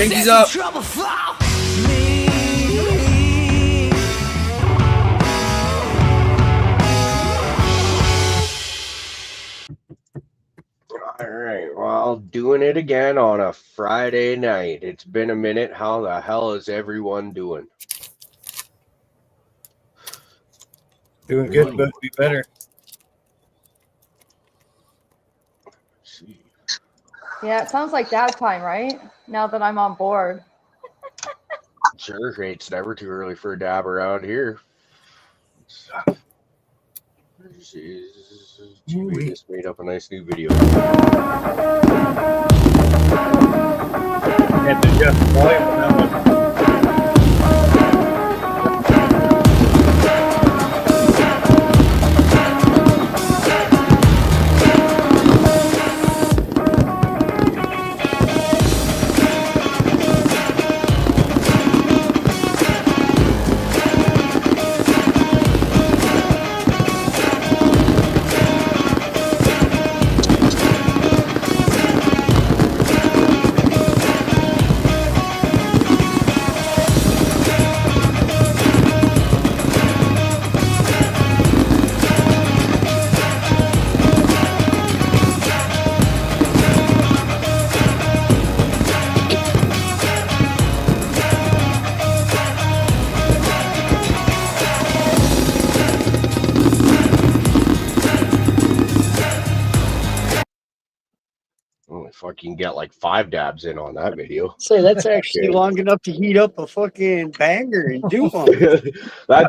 Drinkies up. All right, well, doing it again on a Friday night. It's been a minute. How the hell is everyone doing? Doing good, but be better. Yeah, it sounds like dad time, right? Now that I'm on board. Sure, it's never too early for a dab around here. We just made up a nice new video. Had to adjust the volume on that one. Fucking get like 5 dabs in on that video. Say that's actually long enough to heat up a fucking banger and do one. I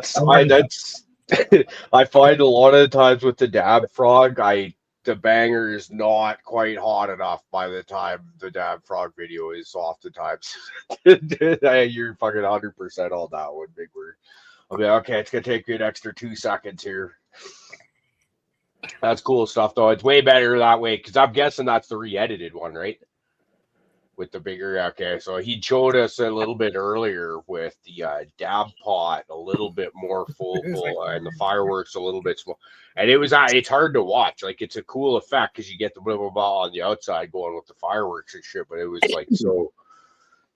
find a lot of the times with the dab frog, the banger is not quite hot enough by the time the dab frog video is oftentimes. You're fucking 100% on that one, Big Word. I'll be like, okay, it's gonna take you an extra 2 seconds here. That's cool stuff, though. It's way better that way because I'm guessing that's the re-edited one, right? With the bigger, okay. So he showed us a little bit earlier with the dab pot a little bit more full, and the fireworks a little bit small. And it's hard to watch. Like it's a cool effect because you get the blah blah blah on the outside going with the fireworks and shit. But it was like so.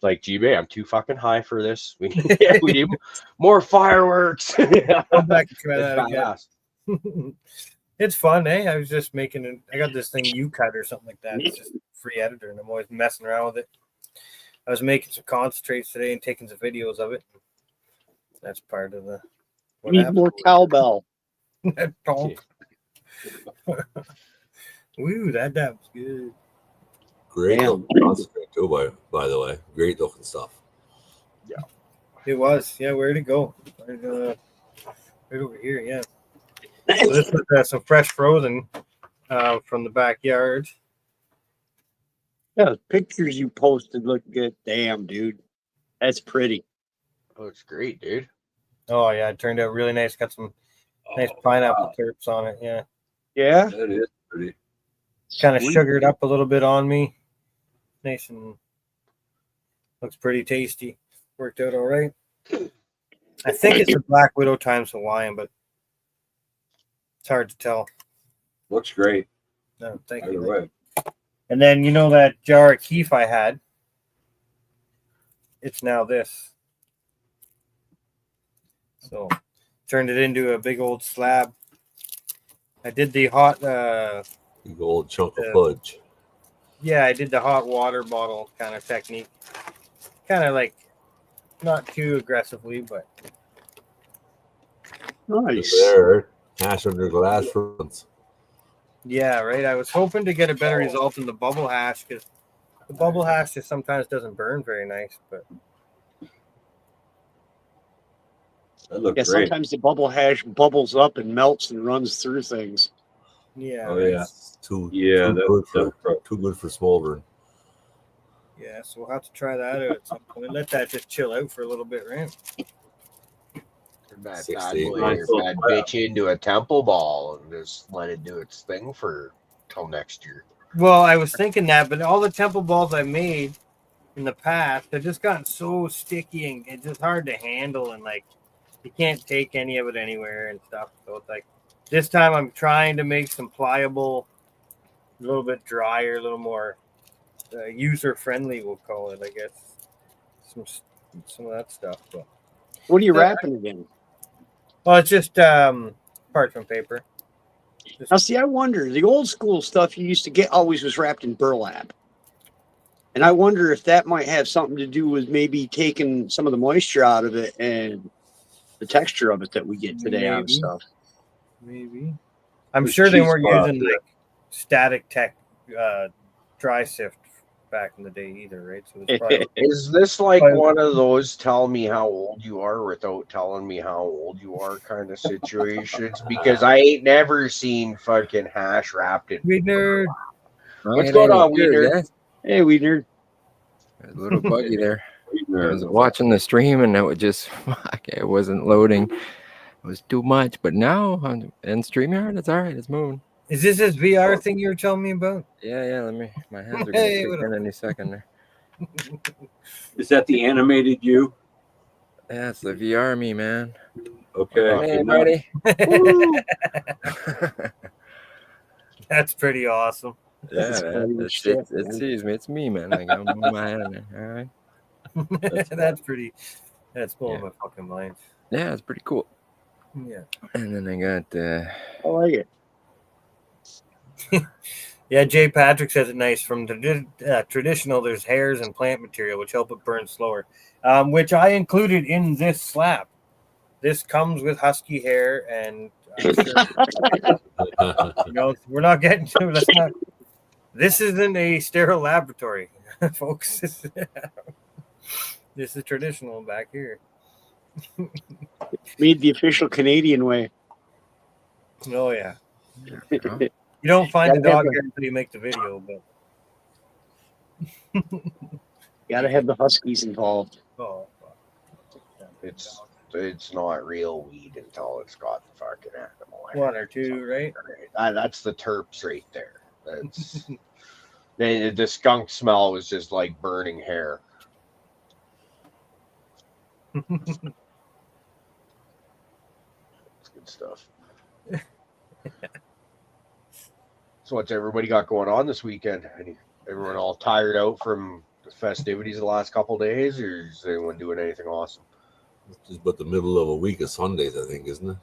Like, gee, man, I'm too fucking high for this. We need more fireworks. Come back and try that again. It's fun, eh? I was just I got this thing UCut or something like that. It's just a free editor, and I'm always messing around with it. I was making some concentrates today and taking some videos of it. That's part of the. We need more cowbell. Woo, that was good. Great looking concentrate too, by the way. Great looking stuff. Yeah. It was. Yeah, where'd it go? Right over here, yeah. So this was some fresh frozen from the backyard. Yeah, the pictures you posted look good. Damn, dude. That's pretty. Oh, it's great, dude. Oh, yeah, it turned out really nice. Got some nice pineapple terps on it, yeah. Yeah? That is pretty. Kind of sugared up a little bit on me. Nice and looks pretty tasty. Worked out all right. I think it's the Black Widow times Hawaiian, but it's hard to tell. Looks great. No, thank Either you. way. And then you know that jar of keef I had? It's now this. So turned it into a big old slab. I did the hot Big old chunk of fudge. Yeah, I did the hot water bottle kind of technique. Kind of like not too aggressively, but nice. There, hash under glass for once. Yeah, right. I was hoping to get a better result in the bubble hash because the bubble hash just sometimes doesn't burn very nice. But that looked yeah, great. sometimes the bubble hash bubbles up and melts and runs through things. Yeah. Oh yeah. Too good for smoldering. Yeah, so we'll have to try that out at some point. Let that just chill out for a little bit, right? Bad bitch into a temple ball and just let it do its thing till next year. Well, I was thinking that, but all the temple balls I made in the past, they've just gotten so sticky and it's just hard to handle, and like you can't take any of it anywhere and stuff. So it's like this time I'm trying to make some pliable, a little bit drier, a little more user friendly, we'll call it, I guess. some of that stuff. But What are you wrapping again? well, it's just parchment paper. Now, see, I wonder, the old school stuff you used to get always was wrapped in burlap. And I wonder if that might have something to do with maybe taking some of the moisture out of it and the texture of it that we get today on Maybe. stuff. Maybe. I'm There's sure they cheese weren't cloth, using like static tech dry sift back in the day either, right? So it's probably Is this like But- one of those tell me how old you are without telling me how old you are kind of situations? Because I ain't never seen fucking hash wrapped in. we nerd. What's going on, Wiener? Guys? Hey, Wiener. There's a little buggy there. I was watching the stream and it would just, fuck, it wasn't loading. It was too much. But now on in StreamYard, it's all right. It's moving. Is this VR thing you were telling me about? Yeah. My hands are going Hey, to what kick up? in any second there. Is that the animated you? Yeah, it's the VR me, man. Okay. Hey, good enough. buddy. That's pretty awesome. Yeah, That's man. funny It shit, man. sees me. It's me, man. I got my hand in there. All right. That's pretty. That's blowing Yeah. my fucking mind. Yeah, it's pretty cool. Yeah. And then I got I like it. Yeah, Jay Patrick says it nice. From traditional, there's hairs and plant material which help it burn slower, which I included in this slab. This comes with husky hair, and we're not getting to it. Let's not. This isn't a sterile laboratory, folks. This is traditional back here. Made the official Canadian way. Oh yeah, you you don't find the Gotta have dog the- hair until you make the video, but Gotta have the Huskies involved. oh, It's not real weed until it's got the fucking animal. in one it. or two, right? That's the terps right there. That's the skunk smell was just like burning hair. It's good stuff. So what's everybody got going on this weekend? Everyone all tired out from the festivities the last couple of days, or is anyone doing anything awesome? It's about the middle of a week of Sundays, I think, isn't it?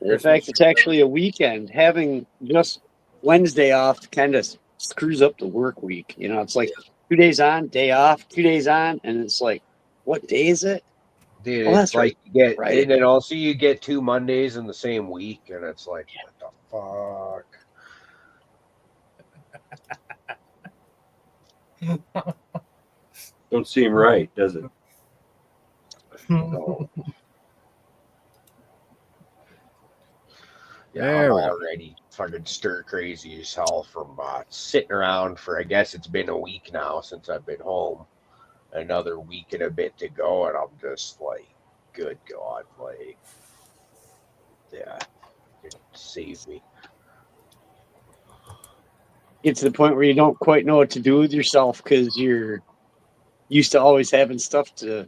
In fact, it's actually a weekend. Having just Wednesday off kind of screws up the work week. You know, it's like 2 days on, day off, 2 days on, and it's like, what day is it? Dude, Oh, it's that's like you get, right. and then also you get 2 Mondays in the same week, and it's like, what the fuck? Don't seem right, does it? So, yeah, There I'm we go. already fucking stir crazy as hell from sitting around for, I guess it's been a week now since I've been home. Another week and a bit to go, and I'm just like, good God, like, yeah, it saved me. Get to the point where you don't quite know what to do with yourself because you're used to always having stuff to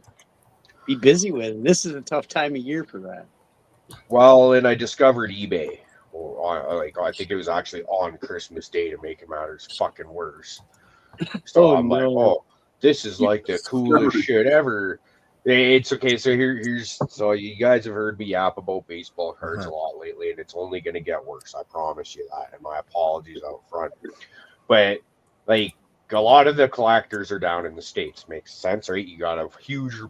be busy with. And this is a tough time of year for that. Well, and I discovered eBay. I think it was actually on Christmas Day to make matters fucking worse. So Oh, I'm like, no. oh, this is like the coolest shit ever. It's okay. So here's so you guys have heard me yap about baseball cards a lot lately, and it's only going to get worse. I promise you that. And my apologies out front. But like a lot of the collectors are down in the States. Makes sense, right? You got a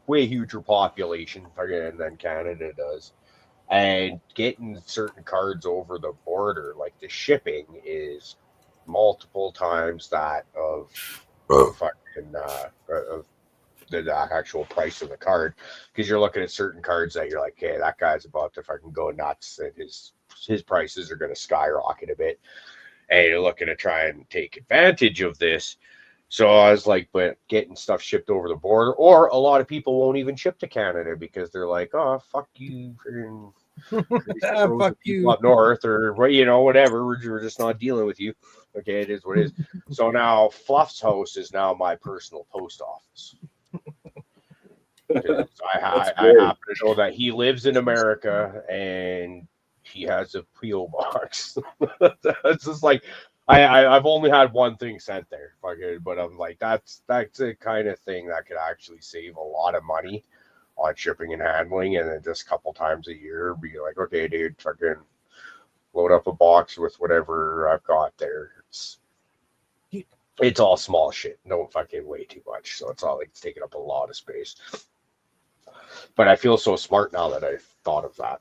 way huger population than Canada does. And getting certain cards over the border, like the shipping is multiple times that of fucking of the actual price of the card, because you're looking at certain cards that you're like, hey, that guy's about to fucking go nuts, and his prices are going to skyrocket a bit, and you're looking to try and take advantage of this. So I was like, but getting stuff shipped over the border, or a lot of people won't even ship to Canada because they're like, oh, fuck you, Fuck you. up north, or whatever. We're just not dealing with you. Okay, it is what it is. So now Fluff's house is now my personal post office. I happen to know that he lives in America and he has a PO box. It's just like, I've only had one thing sent there, fucking, but I'm like, that's the kind of thing that could actually save a lot of money on shipping and handling, and then just a couple times a year be like, okay, dude, fucking load up a box with whatever I've got there. It's all small shit. Don't fucking weigh too much, so it's all like it's taking up a lot of space. But I feel so smart now that I thought of that.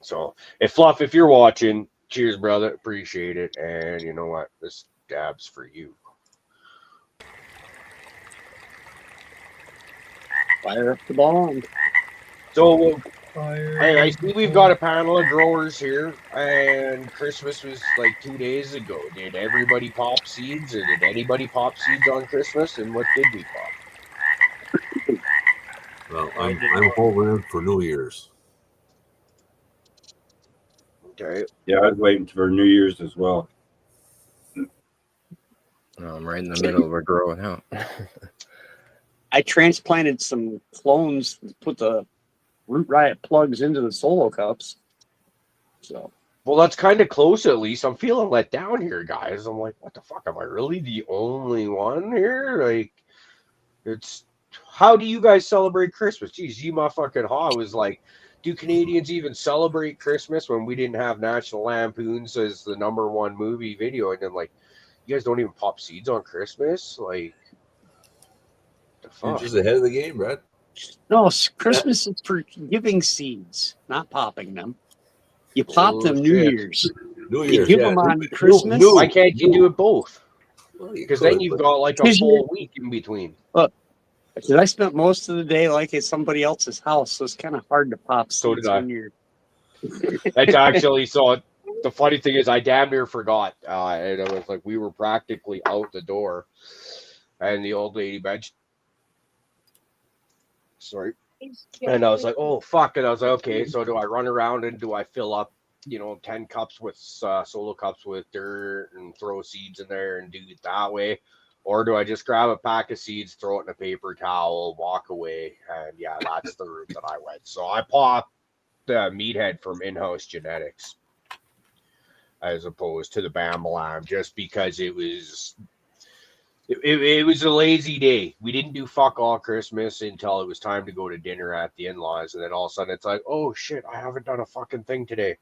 So, Fluff, if you're watching, cheers, brother. Appreciate it. And you know what? This dab's for you. Fire up the bomb. So, I see we've got a panel of growers here, and Christmas was like 2 days ago. Did everybody pop seeds, or did anybody pop seeds on Christmas? And what did we pop? Well, I'm holding in for New Year's. Okay. Yeah, I was waiting for New Year's as well. I'm right in the middle. We're growing out. I transplanted some clones, put the Root Riot plugs into the solo cups. So, well, that's kind of close at least. I'm feeling let down here, guys. I'm like, what the fuck? Am I really the only one here? Like, it's how do you guys celebrate Christmas? Geez, you motherfucking Haw was like, do Canadians even celebrate Christmas when we didn't have National Lampoons as the #1 movie video? And then, like, you guys don't even pop seeds on Christmas? Like, the You're fuck? just ahead of the game, Brad. no, Christmas is for giving seeds, not popping them. You pop them New shit. Year's. New You Year's, give yeah. them on New- Christmas. new- Why can't you do it both? Well, you Because could, then you've but- got like a Because full week in between. Because I spent most of the day like at somebody else's house, so it's kind of hard to pop seeds So did I. when you're. That's actually so. The funny thing is, I damn near forgot, and it was like we were practically out the door, and the old lady mentioned, sorry, and I was like, oh fuck, and I was like, okay, so do I run around and do I fill up, 10 cups with solo cups with dirt and throw seeds in there and do it that way? Or do I just grab a pack of seeds, throw it in a paper towel, walk away? And yeah, that's the route that I went. So I popped the meathead from In-House Genetics as opposed to the Bambalam, just because it was a lazy day. We didn't do fuck all Christmas until it was time to go to dinner at the in-laws. And then all of a sudden it's like, oh shit, I haven't done a fucking thing today.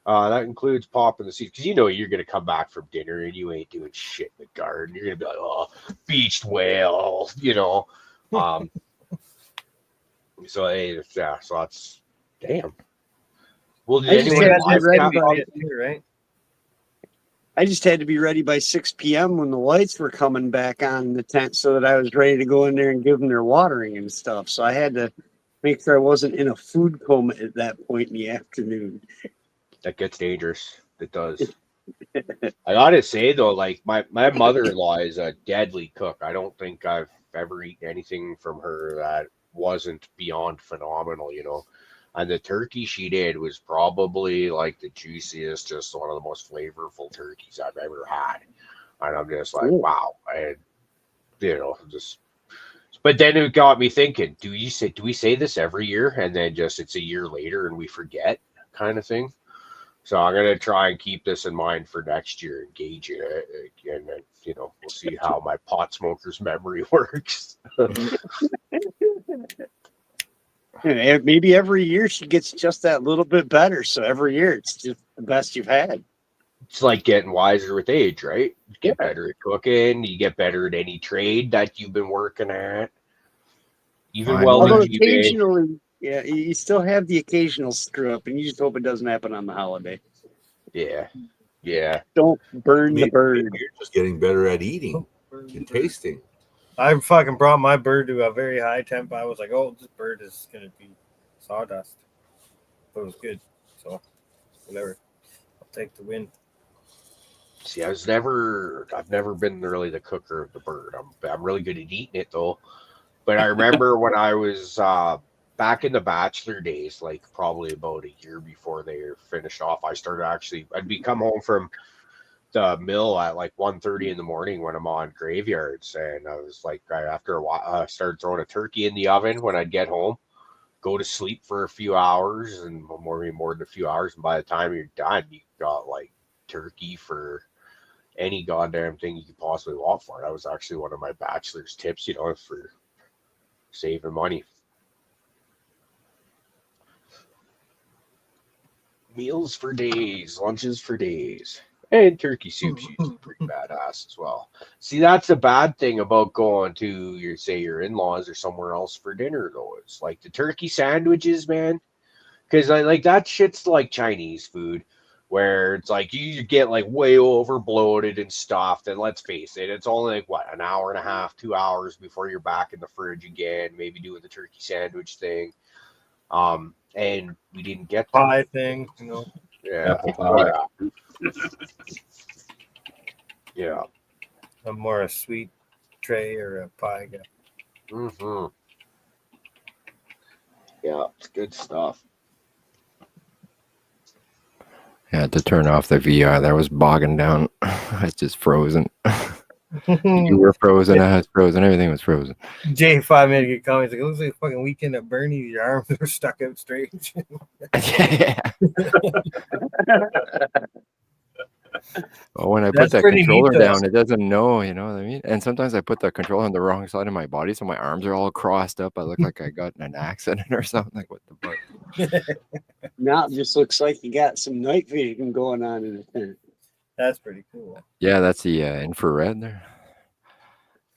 That includes popping the seeds, because you're going to come back from dinner and you ain't doing shit in the garden. You're going to be like, oh, beached whale, So, hey, yeah, so that's, damn. Well, did I just anyone had to be ready by it too, right? I just had to be ready by 6 p.m. when the lights were coming back on in the tent, so that I was ready to go in there and give them their watering and stuff. So I had to make sure I wasn't in a food coma at that point in the afternoon. That gets dangerous. It does. I gotta say though, like my mother-in-law is a deadly cook. I don't think I've ever eaten anything from her that wasn't beyond phenomenal, And the turkey she did was probably like the juiciest, just one of the most flavorful turkeys I've ever had. And I'm just like, wow. And just. But then it got me thinking: do we say this every year, and then just it's a year later and we forget, kind of thing? So I'm gonna try and keep this in mind for next year, engage it, and then we'll see how my pot smoker's memory works. Maybe every year she gets just that little bit better. So every year it's just the best you've had. It's like getting wiser with age, right? You get better at cooking. You get better at any trade that you've been working at. Even Although welding, occasionally, yeah, you still have the occasional screw up, and you just hope it doesn't happen on the holiday. Yeah. Don't burn the bird. You're just getting better at eating and tasting. I fucking brought my bird to a very high temp. I was like, oh, this bird is going to be sawdust. But it was good. So, whatever. I'll take the win. See, I've never been really the cooker of the bird. I'm really good at eating it though. But I remember when I was back in the bachelor days, like probably about a year before they finished off, I'd be come home from the mill at like 1:30 in the morning when I'm on graveyards, and I was like, after a while, I started throwing a turkey in the oven when I'd get home, go to sleep for a few hours, and more than a few hours, and by the time you're done, you got like turkey for any goddamn thing you could possibly want for it. That was actually one of my bachelor's tips, you know, for saving money. Meals for days, lunches for days. And turkey soup's usually pretty badass as well. See, that's the bad thing about going to your in-laws or somewhere else for dinner, though. It's like the turkey sandwiches, man. Because like that shit's like Chinese food, where it's like you get like way over bloated and stuffed. And let's face it, it's only like what, an hour and a half, 2 hours before you're back in the fridge again, maybe doing the turkey sandwich thing. And we didn't get that. Pie thing, you know. Yeah. Apple pie. Yeah. I'm more a sweet tray or a pie guy. Mm-hmm. Yeah, it's good stuff. Yeah, to turn off the VR, that was bogging down. It's just frozen. You were frozen. I was frozen. Everything was frozen. J5 made a good comment. He's like, it looks like a fucking weekend at Bernie. Your arms are stuck out straight. Yeah. Well, when I put That's that pretty controller neat, though. down, it doesn't know, you know what I mean? And sometimes I put the controller on the wrong side of my body, so my arms are all crossed up. I look like I got in an accident or something. Like, what the fuck? Now it just looks like you got some night vision going on in the tent. That's pretty cool. Yeah, that's the infrared there.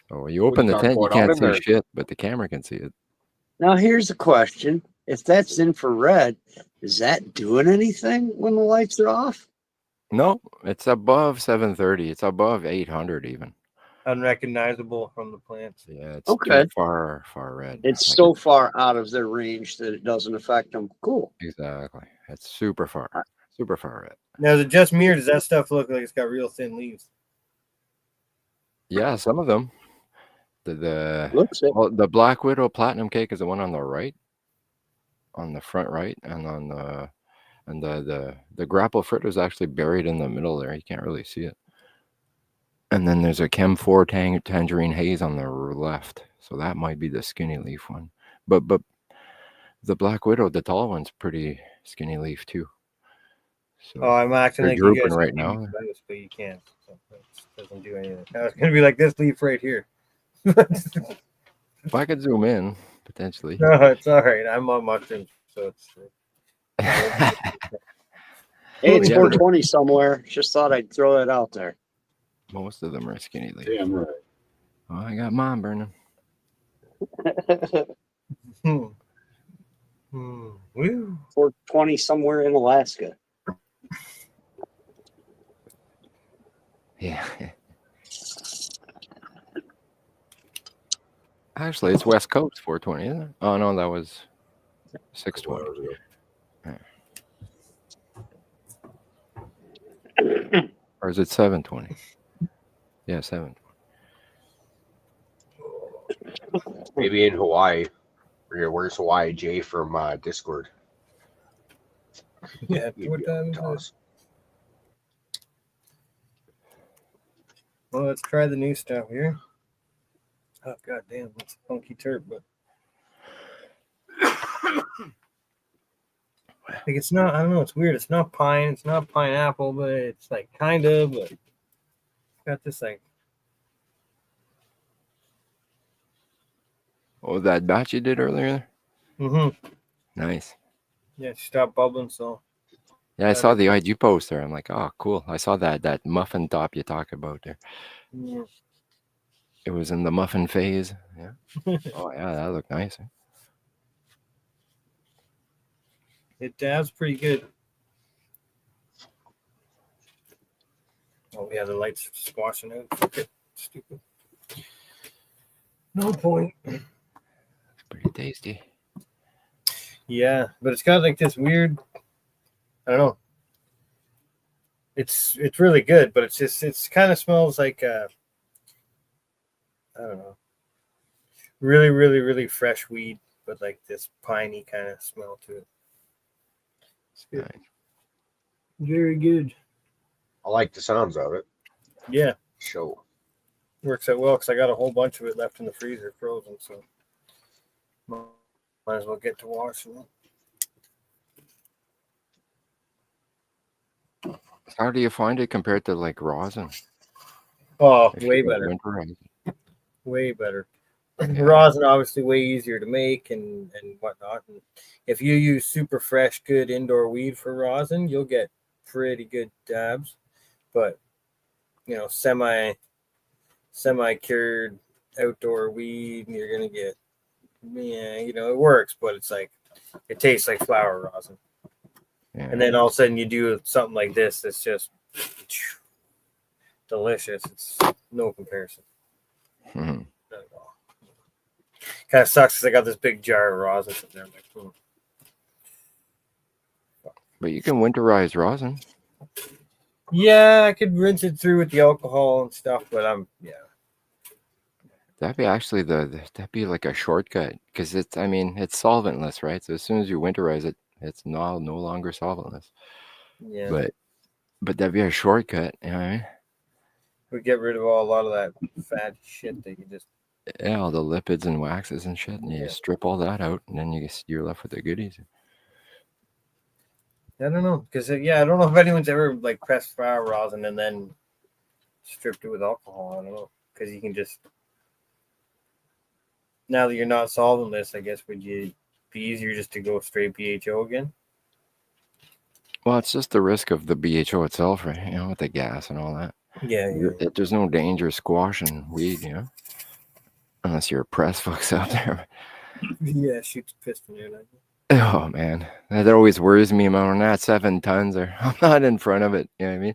So when you What open you the got tent, you going on can't in see there? shit, but the camera can see it. Now here's a question. If that's infrared, is that doing anything when the lights are off? No, it's above 730. It's above 800 even. Unrecognizable from the plants. Yeah, it's Okay. too far red. It's Like so far out of their range that it doesn't affect them. Cool. exactly. It's super far red. Now, is it just me, or does that stuff look like it's got real thin leaves? Yeah, some of them. The Looks it. well, the Black Widow Platinum Cake is the one on the right, on the front right, and on the grapple fritter is actually buried in the middle there. You can't really see it. And then there's a Chem 4 Tangerine Haze on the left, so that might be the skinny leaf one. But the Black Widow, the tall one's pretty skinny leaf too. So Oh, I'm acting they're like you drooping guys right can give now. me advice, but you can't. So that doesn't do anything. I was gonna be like this leaf right here. If I could zoom in, potentially. No, it's all right. I'm on mushrooms, so it's. Hey, it's Yeah. 420 somewhere. Just thought I'd throw that out there. Most of them are skinny leaf. Damn right. Oh, I got mine burning. Woo. 420 somewhere in Alaska. Yeah. Actually, it's West Coast 420, isn't it? Oh no, that was 620. Or is it 720? Yeah, 720. Maybe in Hawaii. Where's Hawaii Jay from Discord? Yeah, You'd what be able time to is tell it? us. Well, let's try the new stuff here. Oh god damn, it's a funky turp, but like it's not. I don't know. It's weird. It's not pine. It's not pineapple, but it's like kind of. But got this like. Oh, that batch you did earlier? Mm-hmm. Nice. Yeah, stop bubbling. So Yeah, I saw the IG post there. I'm like, oh, cool. I saw that muffin top you talk about there. yeah. It was in the muffin phase. Yeah. Oh, yeah, that looked nice. It dabs pretty good. Oh yeah, the lights squashing out. Okay. Stupid. No point. It's pretty tasty. Yeah, but it's got like this weird. I don't know. It's really good, but it's kind of smells like I don't know. Really, really, really fresh weed, but like this piney kind of smell to it. It's good. Nice. Very good. I like the sounds of it. Yeah, Show. works out well because I got a whole bunch of it left in the freezer frozen, so might as well get to washing it. How do you find it compared to like rosin? Oh, if you way don't better. winterize it. Way better. Yeah. Rosin obviously way easier to make and whatnot. And if you use super fresh, good indoor weed for rosin, you'll get pretty good dabs. But you know, semi cured outdoor weed, you're gonna get, yeah, you know, it works, but it's like it tastes like flower rosin. Yeah. And then all of a sudden you do something like this that's just delicious. It's no comparison. Mhm. Not at all. Kind of sucks because I got this big jar of rosin sitting there. I'm like, But you can winterize rosin. yeah, I could rinse it through with the alcohol and stuff, but That'd be actually that'd be like a shortcut because it's, I mean, it's solventless, right? So as soon as you winterize it, it's no longer solventless. yeah. But that'd be a shortcut, you know what I mean? We get rid of a lot of that fat shit that you just. Yeah, all the lipids and waxes and shit, and you Yeah. strip all that out, and then you're left with the goodies. I don't know, because I don't know if anyone's ever like pressed flower rosin and then stripped it with alcohol. I don't know, because you can just. Now that you're not solventless, I guess would you be easier just to go straight BHO again? Well, it's just the risk of the BHO itself, right? You know, with the gas and all that. Yeah. There's no danger squashing weed, you know, unless you're a press fucks out there. Yeah, shoots a piston in it. Oh man, that always worries me. I'm on that 7 tons, or I'm not in front of it. You know what I mean?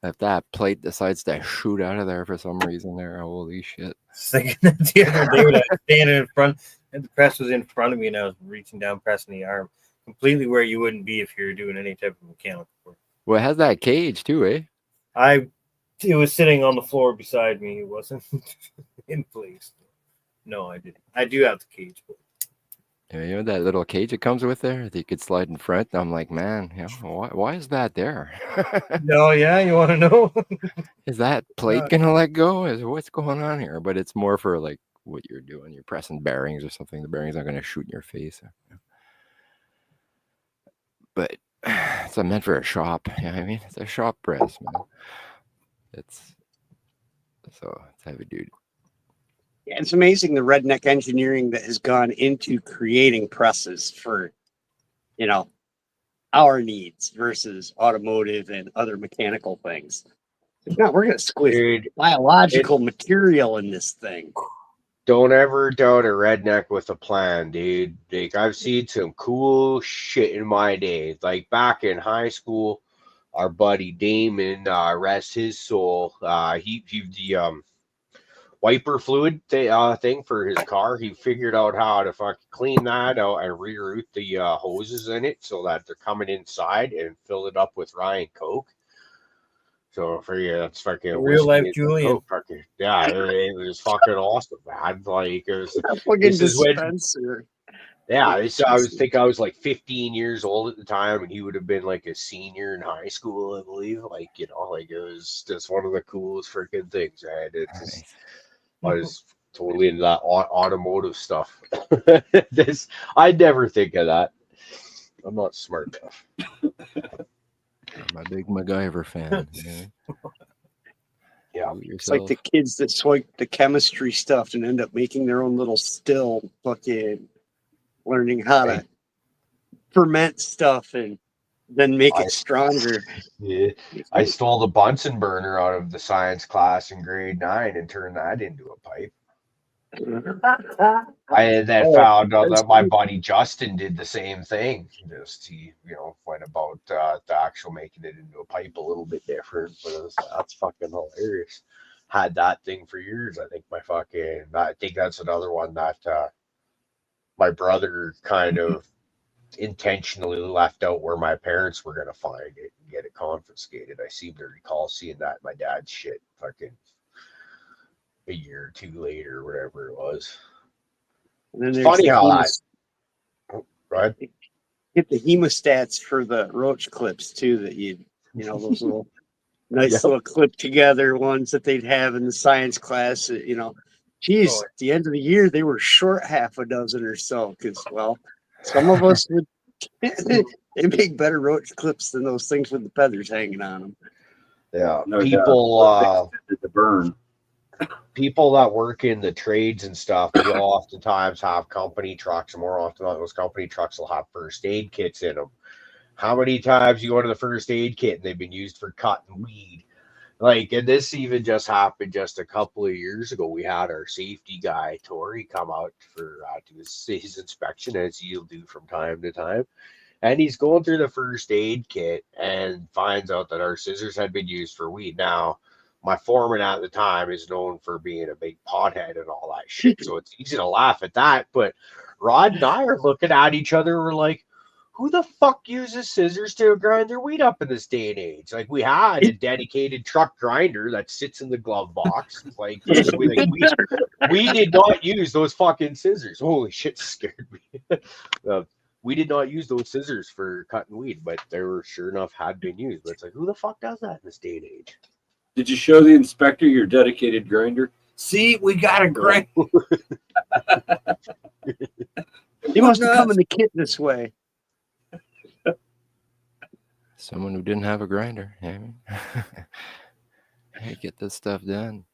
If that plate decides to shoot out of there for some reason, there, holy shit! Thinking that the other day when I was standing in front, and the press was in front of me, and I was reaching down, pressing the arm, completely where you wouldn't be if you were doing any type of mechanical work. Well, it has that cage too, eh? It was sitting on the floor beside me. It wasn't in place. No, I didn't. I do have the cage. But You know that little cage it comes with there that you could slide in front. I'm like, man, you know, why is that there? no, yeah, you want to know? Is that plate gonna let go? Is what's going on here? But it's more for like what you're doing. You're pressing bearings or something. The bearings aren't gonna shoot in your face. But it's meant for a shop. You know what I mean? It's a shop press, man. It's heavy dude. Yeah, it's amazing the redneck engineering that has gone into creating presses for, you know, our needs versus automotive and other mechanical things. No, we're gonna squish Dude, biological material in this thing. don't ever doubt a redneck with a plan, dude. Like, I've seen some cool shit in my day. Like back in high school, our buddy Damon, rest his soul. He the wiper fluid thing for his car. He figured out how to fucking clean that out and reroute the hoses in it so that they're coming inside and fill it up with Ryan Coke. So for you, that's fucking Real life Julian. Fucking, yeah, it was fucking awesome, man. Like it was. Fucking This is when, dispenser. yeah, I was like 15 years old at the time, and he would have been like a senior in high school, I believe. Like, you know, like it was just one of the coolest freaking things. I was totally into that automotive stuff. I'd never think of that. I'm not smart enough. I'm a big MacGyver fan. You know? Yeah, It's like the kids that swipe the chemistry stuff and end up making their own little still, fucking learning how to ferment stuff and then make it stronger. Yeah, I stole the Bunsen burner out of the science class in grade 9 and turned that into a pipe. I then found out that my buddy Justin did the same thing. Just he, you know, went about the actual making it into a pipe a little bit different, but that's fucking hilarious. Had that thing for years. I think that's another one that my brother kind of intentionally left out where my parents were going to find it and get it confiscated. I seem to recall seeing that in my dad's shit fucking a year or two later, whatever it was. And then it's funny how that, right? Get the hemostats for the roach clips too, that you know, those little nice little clip together ones that they'd have in the science class. You know, geez, at the end of the year, they were short half a dozen or so because, well, some of us would, they make better roach clips than those things with the feathers hanging on them. Yeah, No people, doubt. The burn. people that work in the trades and stuff, they oftentimes have company trucks. More often than not, those company trucks will have first aid kits in them. How many times you go to the first aid kit and they've been used for cutting weed? Like, and this even just happened just a couple of years ago. We had our safety guy, Tori, come out for do his inspection, as he'll do from time to time. And he's going through the first aid kit and finds out that our scissors had been used for weed. Now, my foreman at the time is known for being a big pothead and all that shit. So it's easy to laugh at that. But Rod and I are looking at each other. We're like, who the fuck uses scissors to grind their weed up in this day and age? Like, we had a dedicated truck grinder that sits in the glove box. Like we did not use those fucking scissors. Holy shit, scared me. We did not use those scissors for cutting weed, but they were sure enough had been used. But it's like, who the fuck does that in this day and age? Did you show the inspector your dedicated grinder? See, we got a grind. He must have come in the kit this way. Someone who didn't have a grinder. Yeah. Hey, get this stuff done.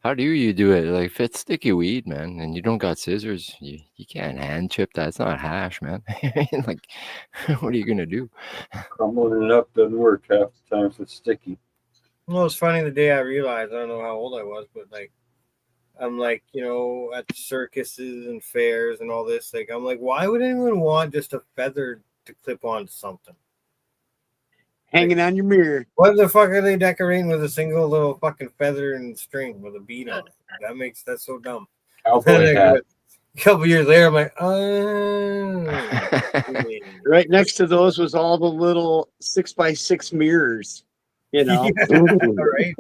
How do you do it? Like, if it's sticky weed, man, and you don't got scissors, you can't hand chip that. It's not hash, man. Like, what are you gonna do? Crumbling it up doesn't work half the time if it's sticky. Well, it's funny the day I realized, I don't know how old I was, but like, I'm like, you know, at circuses and fairs and all this, like, I'm like, why would anyone want just a feather to clip onto something? Hanging on your mirror. What the fuck are they decorating with a single little fucking feather and string with a bead on it? That's so dumb. Cowboy hat. A couple years later, I'm like, Right next to those was all the little 6x6 mirrors. You know, yeah, right?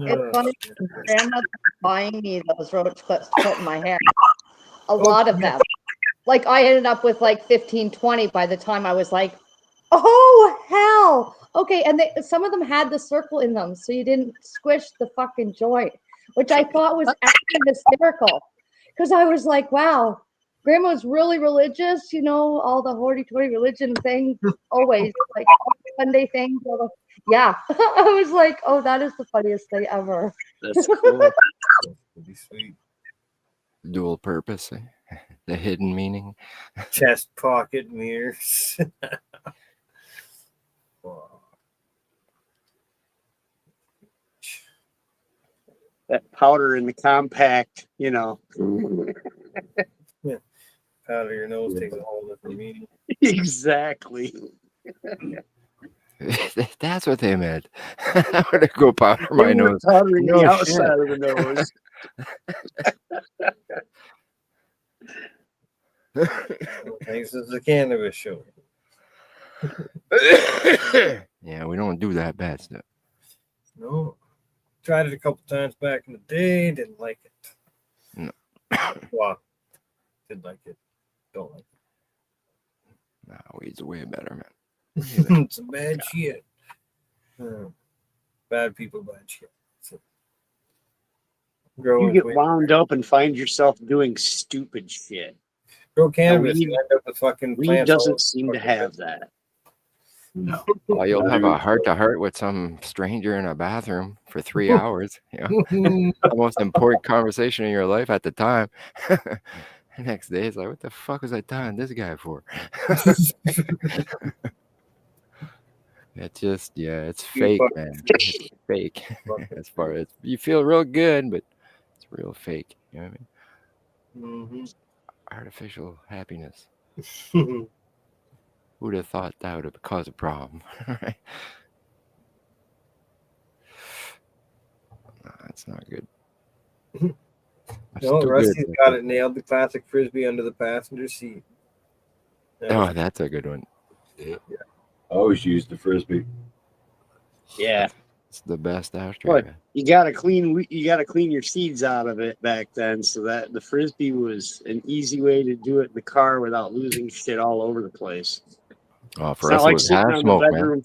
It's funny. Grandma buying me those roach clips to put in my hair. A lot of them. Like, I ended up with like 15, 20 by the time I was like, oh, hell. Okay. And some of them had the circle in them, so you didn't squish the fucking joint, which I thought was actually hysterical. Because I was like, wow, Grandma's really religious, you know, all the hoity-toity religion things, always, like Sunday things. Yeah. I was like, oh, that is the funniest thing ever. that's cool. Pretty sweet. Dual purpose, the hidden meaning. Chest pocket mirrors. That powder in the compact, you know. Powder your nose takes a whole different meaning. Exactly. That's what they meant. I want to go powder my nose. Powdering No the shit. outside of the nose. Thanks to the cannabis show. Yeah, we don't do that bad stuff. No. Tried it a couple times back in the day. Didn't like it. No. Well, did like it. Don't like Nah, weed's way better, man. it. It's a bad shit. Bad people, bad shit. So, You get wound up and find yourself doing stupid shit. grow cannabis, weed- you end up with fucking Weed plants all doesn't over seem to fucking have that. No. Well, you'll have a heart-to-heart with some stranger in a bathroom for 3 hours. You know, the most important conversation in your life at the time. The next day, it's like, what the fuck was I telling this guy for? It's just, yeah, it's fake, man. It's fake. As far as you feel real good, but it's real fake. You know what I mean? Artificial happiness. Who'd have thought that would have caused a problem? Right? No, that's not good. That's No, too Rusty's good. got it nailed. The classic frisbee under the passenger seat. Oh, that's a good one. Yeah. I always use the frisbee. Yeah. It's the best ashtray. What? man. You gotta clean your seeds out of it back then, so that the frisbee was an easy way to do it in the car without losing shit all over the place. Oh, It's for not us, it like was sitting hash on the smoke, man. bedroom,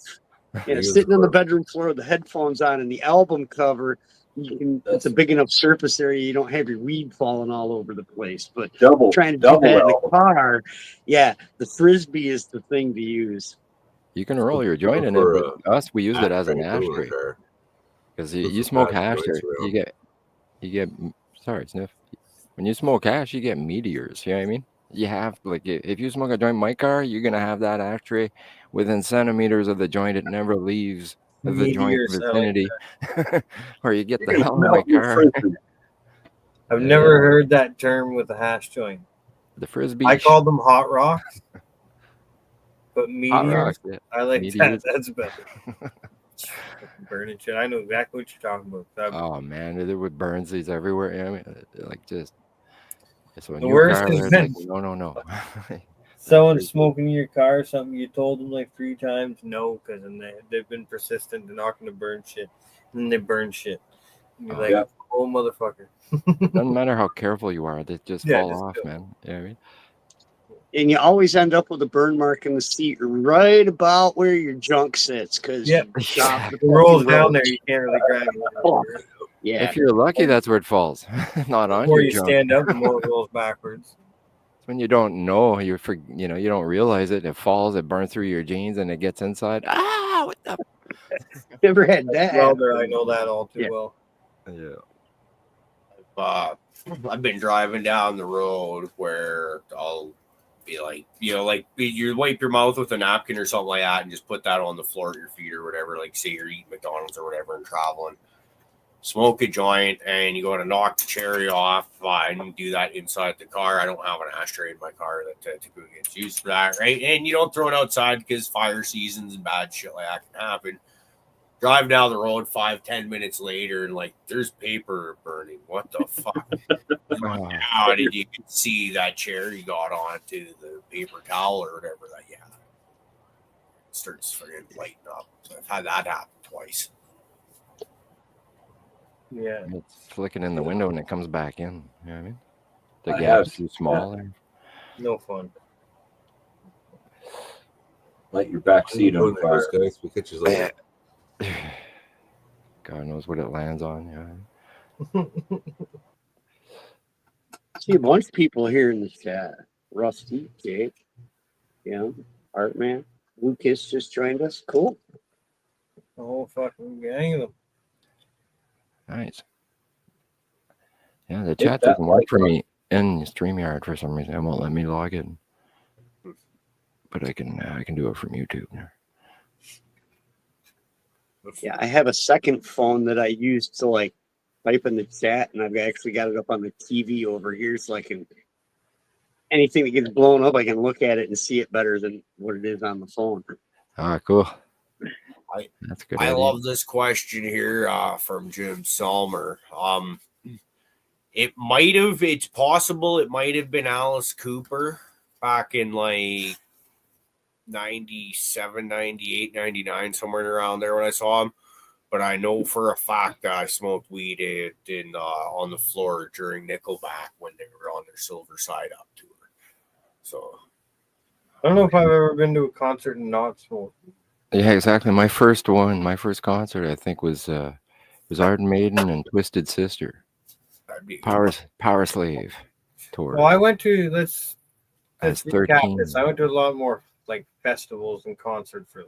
sitting on the bedroom floor with the headphones on and the album cover. It's a big enough surface area. You don't have your weed falling all over the place. But Double. trying to do double that in the album. car, yeah, the frisbee is the thing to use. You can roll your joint in it, but us, we used it as an ashtray. Because you smoke hash there, you get. Sorry, Sniff. When you smoke hash, you get meteors. You know what I mean? You have like if you smoke a joint in my car, you're gonna have that ashtray within centimeters of the joint. It never leaves the joint Meteors, I like vicinity, or you get the You're hell gonna out of my melt your car. frisbee. I've Yeah. never heard that term with a hash joint. The frisbee. I call them hot rocks, but hot meteors. rocks. Yeah. I like Meteors. that. That's better. Burning shit. I know exactly what you're talking about. Oh man, there would Burnsies everywhere. You know what I mean, like just. So a The new worst car, is it's when- like, no. Someone's smoking in your car or something. You told them like 3 times no, because they've been persistent. They're not going to burn shit. And then they burn shit. And you're like, Yeah. oh, motherfucker. Doesn't matter how careful you are, they just Yeah, fall just off, go. man. You know what I mean? And you always end up with a burn mark in the seat right about where your junk sits because Yep. you stopped the It rolls fucking down road. there. You can't really grab it. Oh, yeah. If you're lucky, that's where it falls. Not on Or your you junk. stand up, the more it rolls backwards. When you don't know, you don't realize it. It falls, it burns through your jeans, and it gets inside. Ah, what the? Never had that. Welder, I know that all too Yeah. well. Yeah. I've been driving down the road where I'll be like, like you wipe your mouth with a napkin or something like that and just put that on the floor at your feet or whatever, like say you're eating McDonald's or whatever and traveling. Smoke a joint and you go to knock the cherry off and do that inside the car. I don't have an ashtray in my car that typically gets used for that, right? And you don't throw it outside because fire seasons and bad shit like that can happen. Drive down the road 5-10 minutes later and like there's paper burning. What the fuck? How did you see that cherry got onto the paper towel or whatever that you had? It starts freaking lighting up. So I've had that happen twice. Yeah. It's flicking in the window and it comes back in. You know what I mean? The I gap's have- too small there. No fun. Light your back seat on fire. Guys, we catch you later. God knows what it lands on. Yeah. See a bunch of people here in the chat. Rusty, Jake, Artman, Lucas just joined us. Cool. Oh, fucking gang of them. Nice. Yeah, the chat doesn't work for me in StreamYard for some reason. It won't let me log in. But I can do it from YouTube now. Yeah, I have a second phone that I use to like type in the chat, and I've actually got it up on the TV over here, so I can anything that gets blown up, I can look at it and see it better than what it is on the phone. Ah, cool. That's a good. I idea. love this question here from Jim Salmer. It's possible it might have been Alice Cooper back in like 97, 98, 99, somewhere around there when I saw him. But I know for a fact that I smoked weed on the floor during Nickelback when they were on their Silver Side Up tour. So I don't know if I've ever been to a concert and not smoked. Yeah, exactly. My first concert, I think, was Iron Maiden and Twisted Sister. that'd be Power Slave tour. Well, I went to let's As recap 13. this. I went to a lot more like festivals and concerts for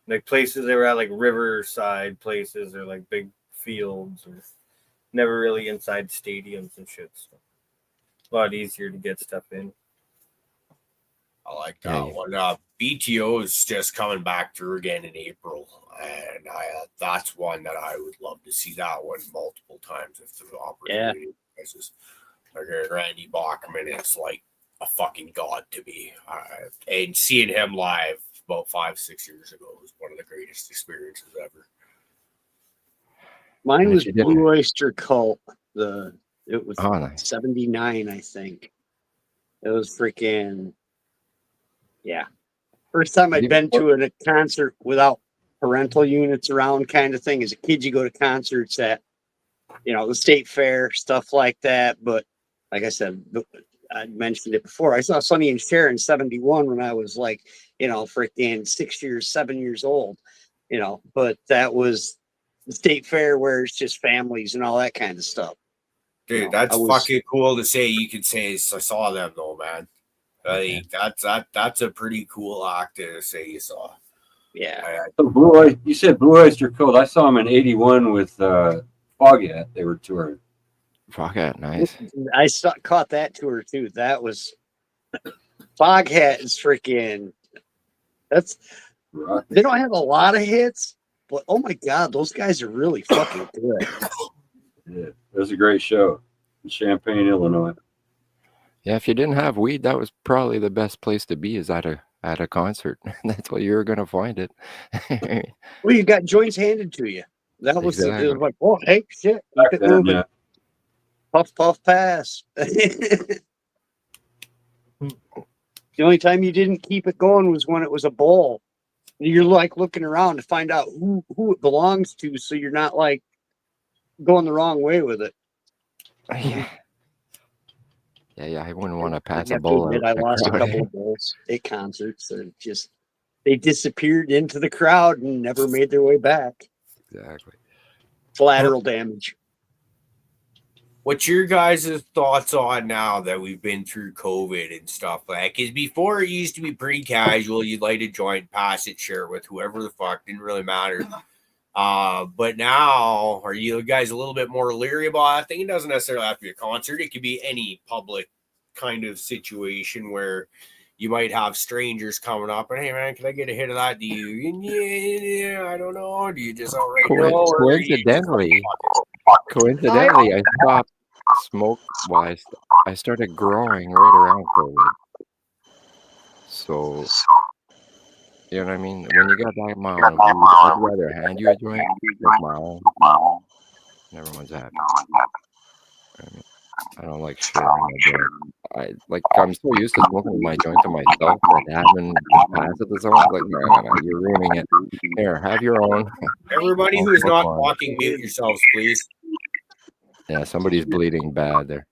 like places they were at, like riverside places or like big fields, or never really inside stadiums and shit. So a lot easier to get stuff in. I like that one. BTO is just coming back through again in April, and that's one that I would love to see that one multiple times if the opportunity arises. Like Randy Bachman is like a fucking god to me, and seeing him live about 5-6 years ago was one of the greatest experiences ever. Mine And was she did Blue Oyster Cult. It was Oh, nice. 79, I think. It was freaking first time I'd been to a concert without parental units around, kind of thing. As a kid, you go to concerts at the state fair, stuff like that. But like I said, I mentioned it before. I saw Sonny and Cher in 71 when I was like, freaking 7 years old. But that was the state fair where it's just families and all that kind of stuff. Dude, No, that's I was- fucking cool to say. You can say I saw them though, man. Okay. That's a pretty cool act to say you saw. Yeah. So you said Blue Oyster Cult. I saw him in '81 with Foghat. They were touring. Fuck it, nice. I caught that tour too. That was Foghat is freaking. They don't have a lot of hits, but oh my god, those guys are really fucking good. Yeah, it was a great show in Champaign, Illinois. Yeah, if you didn't have weed, that was probably the best place to be, is at a concert. That's where you were gonna find it. Well, you got joints handed to you. That was it Exactly. was like, oh hey, shit, keep Back it then, moving. yeah. Puff, puff, pass. The only time you didn't keep it going was when it was a bowl. You're like looking around to find out who it belongs to, so you're not like going the wrong way with it. Yeah. Yeah, I wouldn't want to I pass a have to bowl admit, out I in the lost a crowd. couple of bowls at concerts that they disappeared into the crowd and never made their way back. Exactly. Collateral damage. What's your guys' thoughts on now that we've been through COVID and stuff? Like, because before it used to be pretty casual. You'd light a joint, pass it, share it with whoever the fuck, didn't really matter. But now, are you guys a little bit more leery about it? I think it doesn't necessarily have to be a concert. It could be any public kind of situation where you might have strangers coming up and, hey man, can I get a hit of that? Do you? Yeah, I don't know. Do you just outright know? Or do you just Coincidentally, I stopped smoke. Well, I started growing right around COVID. So, you know what I mean? When you got that amount of weed, I'd rather hand you a joint like my own. And everyone's happy. I mean, I don't like sharing a joint. I'm so used to smoking my joint to myself that having to pass it to someone, like, no, you're ruining it. Here, have your own. Everybody who is not talking, mute yourselves, please. Yeah, somebody's bleeding bad there.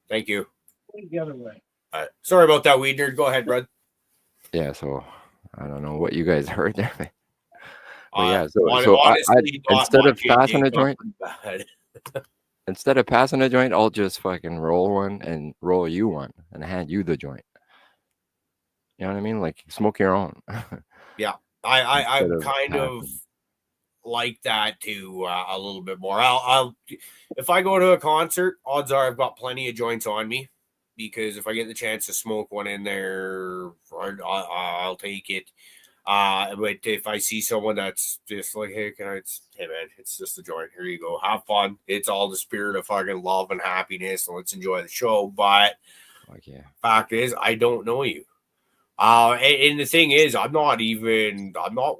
Thank you. The other way. Sorry about that, weed nerd. Go ahead, bud. Yeah, so I don't know what you guys heard there. But yeah, honestly, instead of passing a JJ got joint, pretty bad. instead of passing a joint, I'll just fucking roll one and roll you one and hand you the joint. You know what I mean? Like, smoke your own. Yeah, I'm Instead of kind of passing. like that too, a little bit more. I'll if I go to a concert, odds are I've got plenty of joints on me, because if I get the chance to smoke one in there, I'll take it. But if I see someone that's just like, hey, hey man, it's just a joint. Here you go. Have fun. It's all the spirit of fucking love and happiness. And let's enjoy the show. But Yeah. fact is, I don't know you. And the thing is, I'm not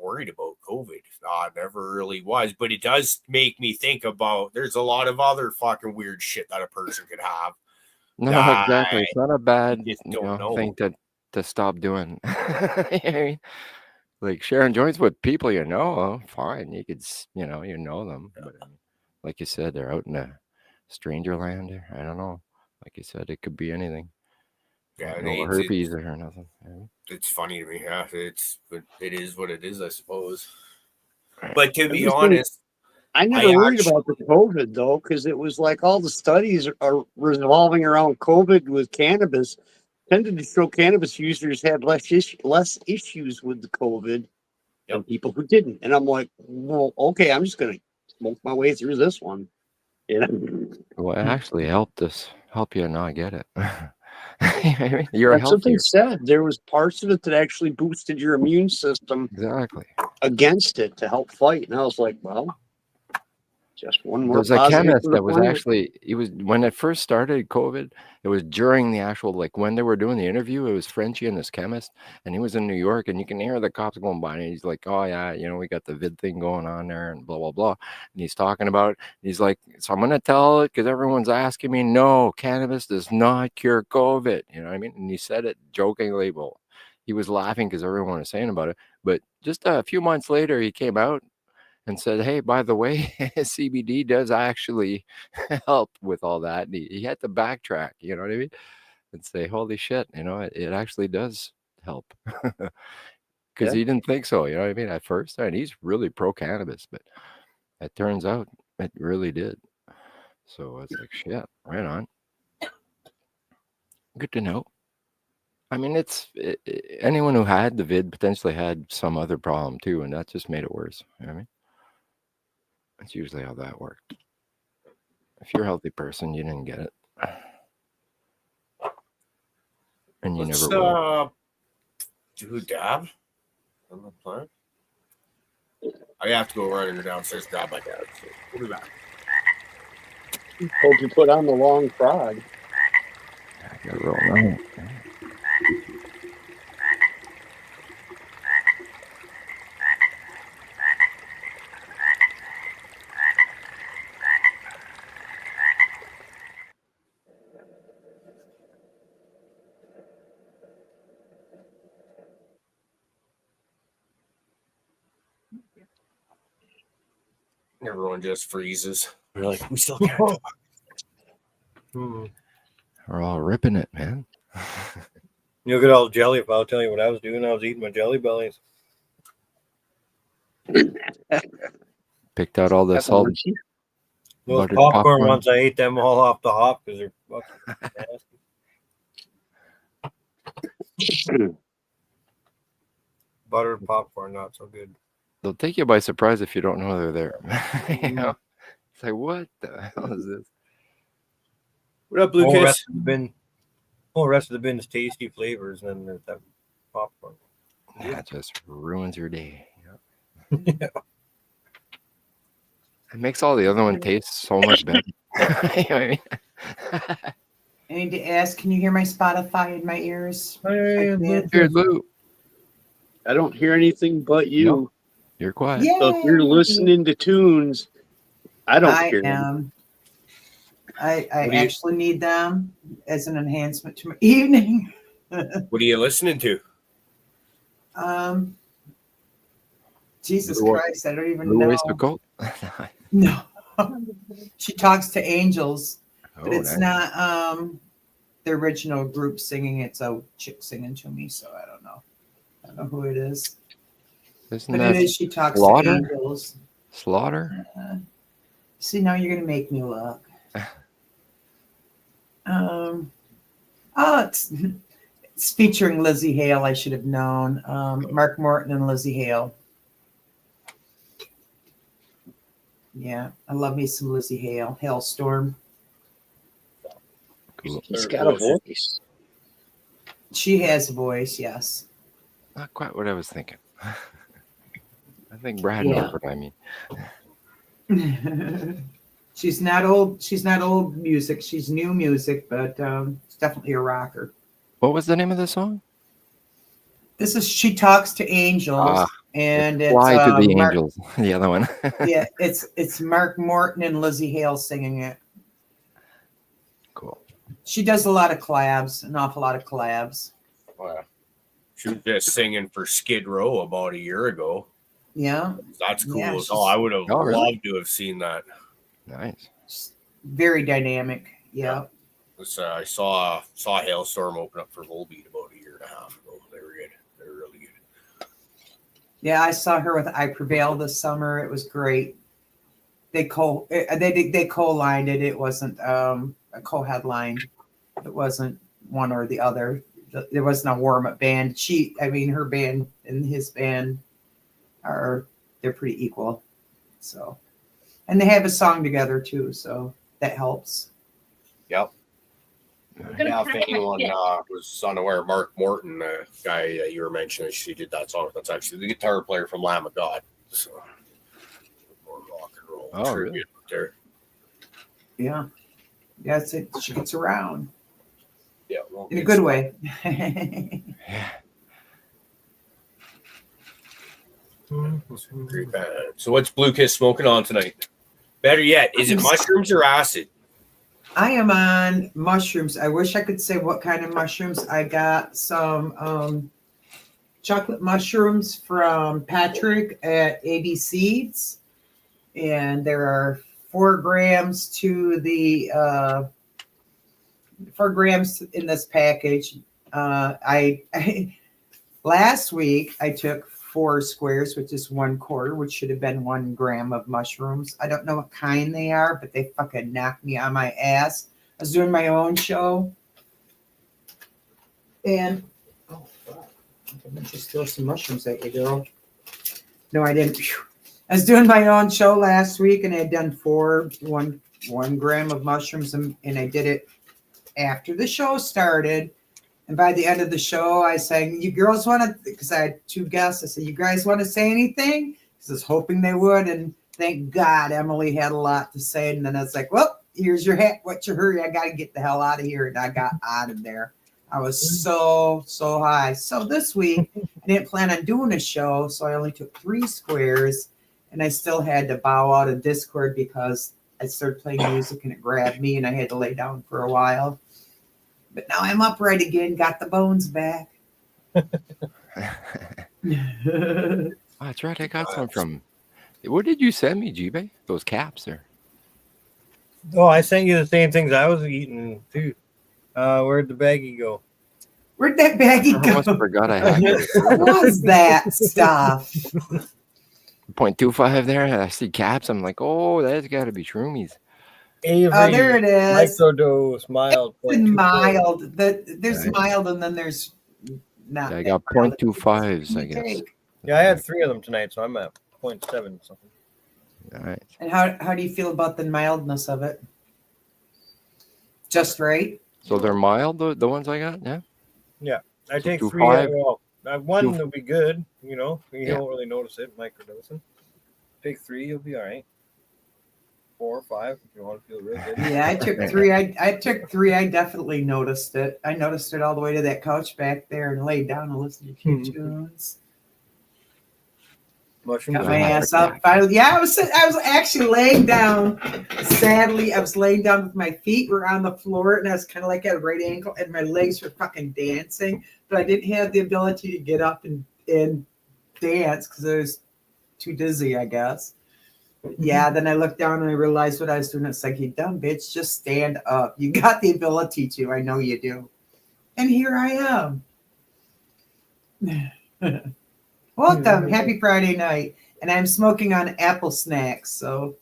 worried about COVID. I never really was, but it does make me think about, there's a lot of other fucking weird shit that a person could have. No, exactly. It's not a bad know. thing to stop doing. You know what I mean? Like, sharing joints with people you know, fine. You could, you know them. But like you said, they're out in a stranger land. I don't know. Like you said, it could be anything. Yeah, No herpes or nothing. It's funny to me. Yeah, it is what it is, I suppose. But to be honest, I never worried about the COVID though, because it was like all the studies are revolving around COVID with cannabis. Tended to show cannabis users had less issues with the COVID than people who didn't. And I'm like, well, okay, I'm just gonna smoke my way through this one. You know? Well, it actually help you not get it. You're That's what they healthier. said. There was parts of it that actually boosted your immune system Exactly against it to help fight. And I was like, well, just one more. There's a chemist that was actually, when it first started COVID, it was during the actual, like when they were doing the interview, it was Frenchie and this chemist, and he was in New York, and you can hear the cops going by, and he's like, oh yeah, we got the vid thing going on there, and blah, blah, blah. And he's talking about it. He's like, so I'm going to tell it because everyone's asking me, no, cannabis does not cure COVID. You know what I mean? And he said it jokingly. Well, he was laughing because everyone was saying about it. But just a few months later, he came out and said, hey, by the way, CBD does actually help with all that. And he had to backtrack, you know what I mean? And say, holy shit, it actually does help. Because he didn't think so, you know what I mean, at first. And he's really pro-cannabis, but it turns out it really did. So it's like, shit, right on. Good to know. I mean, anyone who had the vid potentially had some other problem too, and that just made it worse. You know what I mean? That's usually how that worked. If you're a healthy person, you didn't get it. And you Let's never will. do dab on the plan. I have to go running downstairs grab my dad. So we'll be back. Hope you put on the long prod. I gotta roll now. Everyone just freezes. We're like, we still can't talk. We're all ripping it, man. You'll get all jelly if I'll tell you what I was doing. I was eating my jelly bellies. Picked out all the salt. Those Buttered popcorn popcorn. ones, I ate them all off the hop because they're fucking nasty. Buttered popcorn, not so good. They'll take you by surprise if you don't know they're there. You know? It's like, what the hell is this? What up, Blue Whole Kiss? rest of the bin, whole rest of the bin is tasty flavors, and then there's that popcorn. That just ruins your day. Yeah. It makes all the other one taste so much better. You know what I mean? I need to ask, can you hear my Spotify in my ears? Here's Lou. I don't hear anything but you. No. You're quiet. Yay! So if you're listening to tunes, I don't hear them. am. I What do you- actually need them as an enhancement to my evening. What are you listening to? Jesus Blue- Christ, I don't even Blue know. Oyster Cult? No. She talks to angels, but Oh, it's nice. not the original group singing. It's a chick singing to me, so I don't know. I don't know who it is. Isn't But that it is She Talks Slaughter? to Angels. Slaughter? See, now you're gonna make me look. It's featuring Lizzie Hale. I should have known. Mark Morton and Lizzie Hale. Yeah, I love me some Lizzie Hale. Hailstorm. Cool. He's got a voice. She has a voice, yes. Not quite what I was thinking. I think Brad Yeah. knows what I mean. She's not old. She's not old music. She's new music, but it's definitely a rocker. What was the name of the song? This is She Talks to Angels, and it's Fly to the Mark- Angels. The other one. yeah, it's Mark Morton and Lizzie Hale singing it. Cool. She does a lot of collabs, an awful lot of collabs. Wow. She was just singing for Skid Row about a year ago. Yeah, That's cool Yeah, as hell. I would have Oh, really? loved to have seen that. Nice. very dynamic. Yeah. I saw Hailstorm open up for Volbeat about a year and a half ago. They were good. They were really good. Yeah, I saw her with I Prevail this summer. It was great. They co-lined it. It wasn't a co-headline. It wasn't one or the other. There wasn't a warm-up band. Her band and his band they're pretty equal. So, and they have a song together too, so that helps. Yep. Yeah, if anyone was unaware, Mark Morton, the guy that you were mentioning, she did that song. That's actually the guitar player from Lamb of God. So, more rock and roll. Oh, tribute really? There. Yeah. Yeah, she gets around Yeah. Well, in a good way. Yeah. Great band. So, what's Blue Kiss smoking on tonight? Better yet, is it mushrooms or acid? I am on mushrooms. I wish I could say what kind of mushrooms. I got some chocolate mushrooms from Patrick at AB Seeds, and there are 4 grams to the 4 grams in this package. I last week I took 4 squares, which is 1/4, which should have been 1 gram of mushrooms. I don't know what kind they are, but they fucking knocked me on my ass. I was doing my own show, And oh fuck, I just throw some mushrooms at you, girl. No, I didn't. Phew. I was doing my own show last week, and I had done 1 gram of mushrooms, and I did it after the show started. And by the end of the show, I sang, "You girls want to?" Because I had 2 guests. I said, "You guys want to say anything?" Because I was hoping they would, and thank God Emily had a lot to say. And then I was like, "Well, here's your hat. What's your hurry? I got to get the hell out of here." And I got out of there. I was so high. So this week, I didn't plan on doing a show, so I only took 3 squares, and I still had to bow out of Discord because I started playing music and it grabbed me, and I had to lay down for a while. But now I'm upright again, got the bones back. Oh, that's right. I got some from. Where did you send me, G-Bay? Those caps there. Oh, I sent you the same things I was eating too. Where'd the baggie go? Where'd that baggie I almost go? forgot I had those. What was that stuff? 0.25 there. I see caps. I'm like, oh, that's got to be shroomies. Avery, Oh, there it is. microdose, mild. It's mild. There's Right. mild, and then there's not. Yeah, I that got mild. 0.25s, I You guess. take. Yeah, I had 3 of them tonight, so I'm at 0.7 something. All right. And how do you feel about the mildness of it? Just right? So they're mild, the ones I got? Yeah. I take 3. 2.5. Well, 1 2. will be good. You know, you Yeah. don't really notice it. Microdosing. Take 3, you'll be all right. 4 or 5 if you want to feel real good. Yeah, I took 3. I took 3. I definitely noticed it. I noticed it all the way to that couch back there and laid down and listened to a few tunes. Mushrooms. Got are my hot. ass up. Finally, yeah, I was actually laying down. Sadly, I was laying down with my feet were on the floor, and I was kind of like at a right angle, and my legs were fucking dancing, but I didn't have the ability to get up and dance because I was too dizzy, I guess. Yeah, then I looked down and I realized what I was doing. It's like, you dumb bitch, just stand up. You got the ability to. I know you do. And here I am. Welcome. Happy Friday night. And I'm smoking on Apple Snacks. So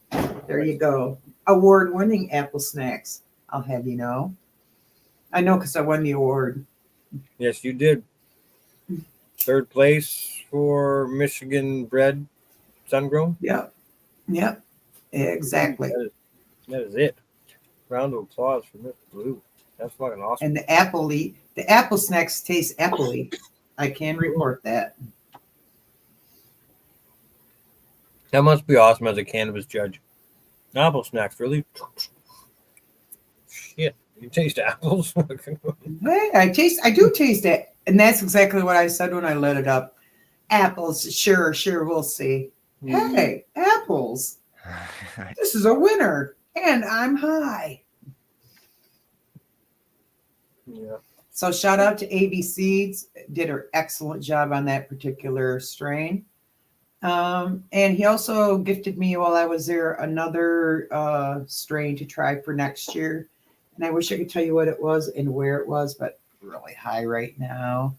there you go. Award-winning Apple Snacks. I'll have you know. I know because I won the award. Yes, you did. 3rd place for Michigan bred sun-grown. Yep. Yep. Exactly. That is it. Round of applause for Mr. Blue. That's fucking awesome. And the Apple Snacks taste appley. I can report that. That must be awesome as a cannabis judge. Apple snacks, really? Shit, you taste apples? Hey, I do taste it. And that's exactly what I said when I lit it up. Apples, sure, we'll see. Hey, apples. This is a winner. And I'm high. Yeah. So shout out to AV Seeds. Did an excellent job on that particular strain. And he also gifted me while I was there another strain to try for next year. And I wish I could tell you what it was and where it was, but really high right now.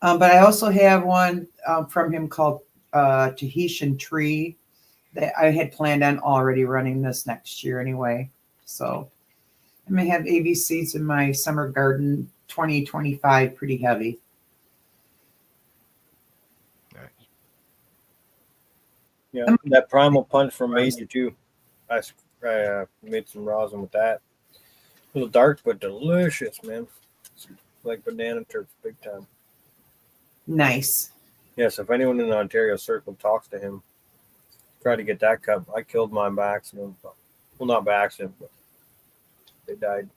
But I also have one from him called Tahitian Tree that I had planned on already running this next year anyway. So I may have AV Seeds in my summer garden 2025 pretty heavy. Yeah, that Primal Punch from Major too. I made some rosin with that. A little dark, but delicious, man. It's like banana turps, big time. Nice. Yes, if anyone in the Ontario circle talks to him, try to get that cup. I killed mine by accident. Well, not by accident, but they died.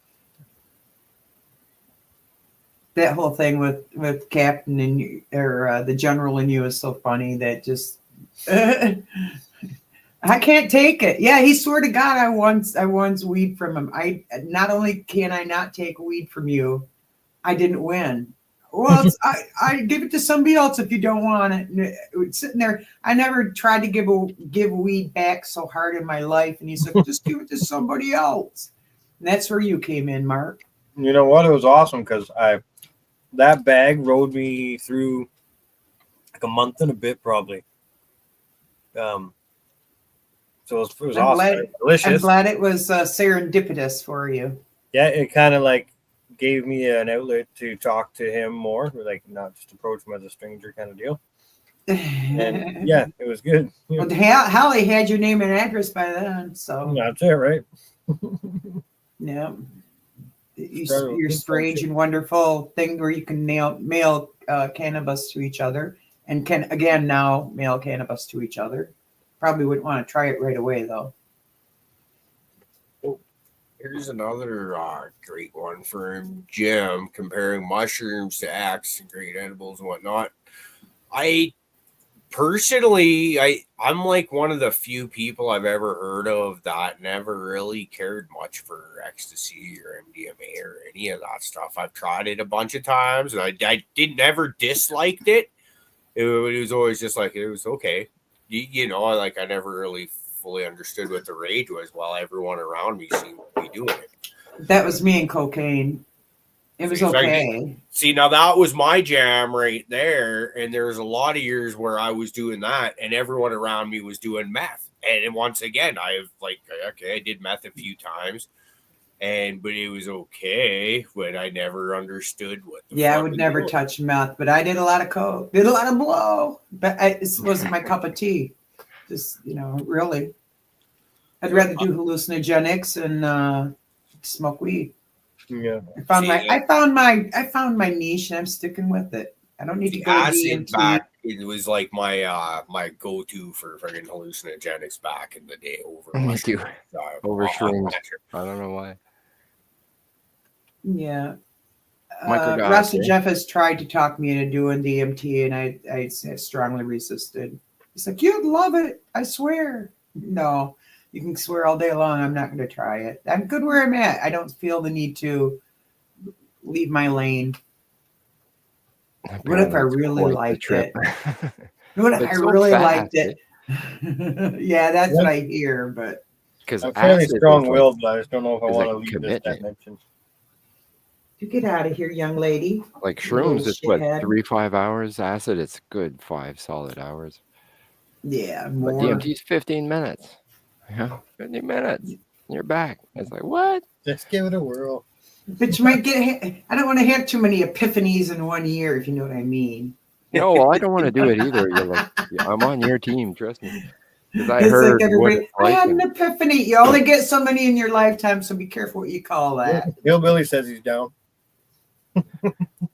That whole thing with Captain and you, or the General and you is so funny that just I can't take it. Yeah, he swore to God I won weed from him. I not only can I not take weed from you, I didn't win. Well, I give it to somebody else if you don't want it. And it's sitting there, I never tried to give weed back so hard in my life, and he's like, just give it to somebody else. And that's where you came in, Mark. You know what? It was awesome because that bag rode me through like a month and a bit, probably. So it was awesome. Delicious. I'm glad it was serendipitous for you. Yeah, it kind of like gave me an outlet to talk to him more, like not just approach him as a stranger kind of deal. And yeah, it was good. Well, Hallie had your name and address by then, so That's it, right? yeah. Your strange and wonderful thing where you can mail cannabis to each other, and can again now mail cannabis to each other. Probably wouldn't want to try it right away though. Here's another great one from Jim, comparing mushrooms to X and great edibles and whatnot. I personally, I'm like one of the few people I've ever heard of that never really cared much for ecstasy or MDMA or any of that stuff. I've tried it a bunch of times, and I didn't ever disliked it. It was always just like, it was okay. You know, like I never really fully understood what the rage was while everyone around me seemed to be doing it. That was me and cocaine. It was okay. See, now that was my jam right there. And there was a lot of years where I was doing that and everyone around me was doing meth. And once again, I did meth a few times, but it was okay, but I never understood what I would never touch meth, but I did a lot of coke, did a lot of blow, but it wasn't my cup of tea. Just, really. I'd rather do hallucinogenics and smoke weed. Yeah. I found my niche and I'm sticking with it. I don't need to go to DMT. It was like my my go-to for freaking hallucinogenics back in the day over over shrooms. I don't know why. Yeah. Microdose, Russ and Jeff has tried to talk me into doing DMT, and I strongly resisted. He's like, "You'd love it, I swear." No, you can swear all day long. I'm not going to try it. I'm good where I'm at. I don't feel the need to leave my lane. What if I really liked it? What if I really liked it? Yeah, that's what I hear. But I'm fairly strong-willed, but I just don't know if I want to leave this dimension. You get out of here, young lady. Like shrooms, it's what, 3-5 hours. Acid, it's good 5 solid hours. Yeah, more. But DMT is 15 minutes. Yeah, 15 minutes. You're back. It's like, what? Just give it a whirl. But you might I don't want to have too many epiphanies in 1 year, if you know what I mean. No, well, I don't want to do it either. You're like, I'm on your team, trust me. Because I heard like everybody, I had an epiphany. You only get so many in your lifetime, so be careful what you call that. Hillbilly says he's down.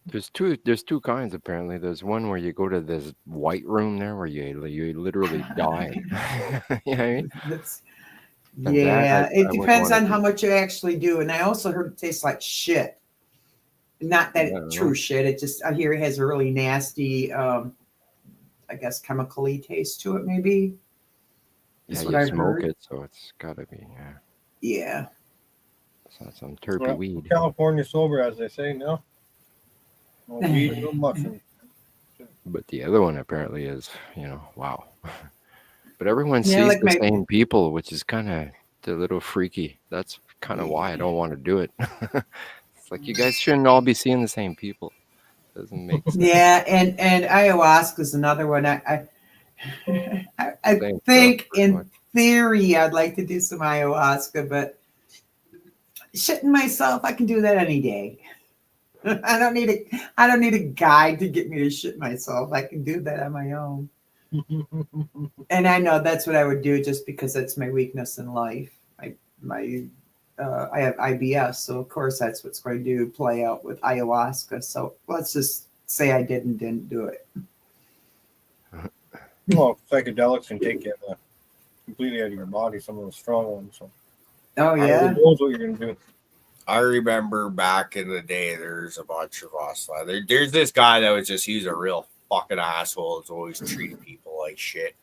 There's two kinds apparently. There's one where you go to this white room there where you literally die. You know what I mean? It depends on how much you actually do. And I also heard it tastes like shit. Not that it's true shit. It just, I hear it has a really nasty, I guess, chemically taste to it, maybe. Yeah, you smoke it, so it's got to be, yeah. It's not some terpy weed. California sober, as they say, no? No weed, no mushroom. But the other one apparently is, wow. But everyone sees like the same people, which is kind of a little freaky. That's kind of why I don't want to do it. It's like you guys shouldn't all be seeing the same people. Doesn't make sense. Yeah, and ayahuasca is another one. I think in theory I'd like to do some ayahuasca, but shitting myself, I can do that any day. I don't need a guide to get me to shit myself. I can do that on my own. And I know that's what I would do just because that's my weakness in life. I have IBS, so of course that's what's going to play out with ayahuasca. So let's just say I didn't do it. Well, psychedelics can take you completely out of your body, some of the strong ones. So. Oh, yeah? Who knows what you're going to do? I remember back in the day, there's a bunch of us. There's this guy that he's a real fucking asshole. He's always treating people like shit.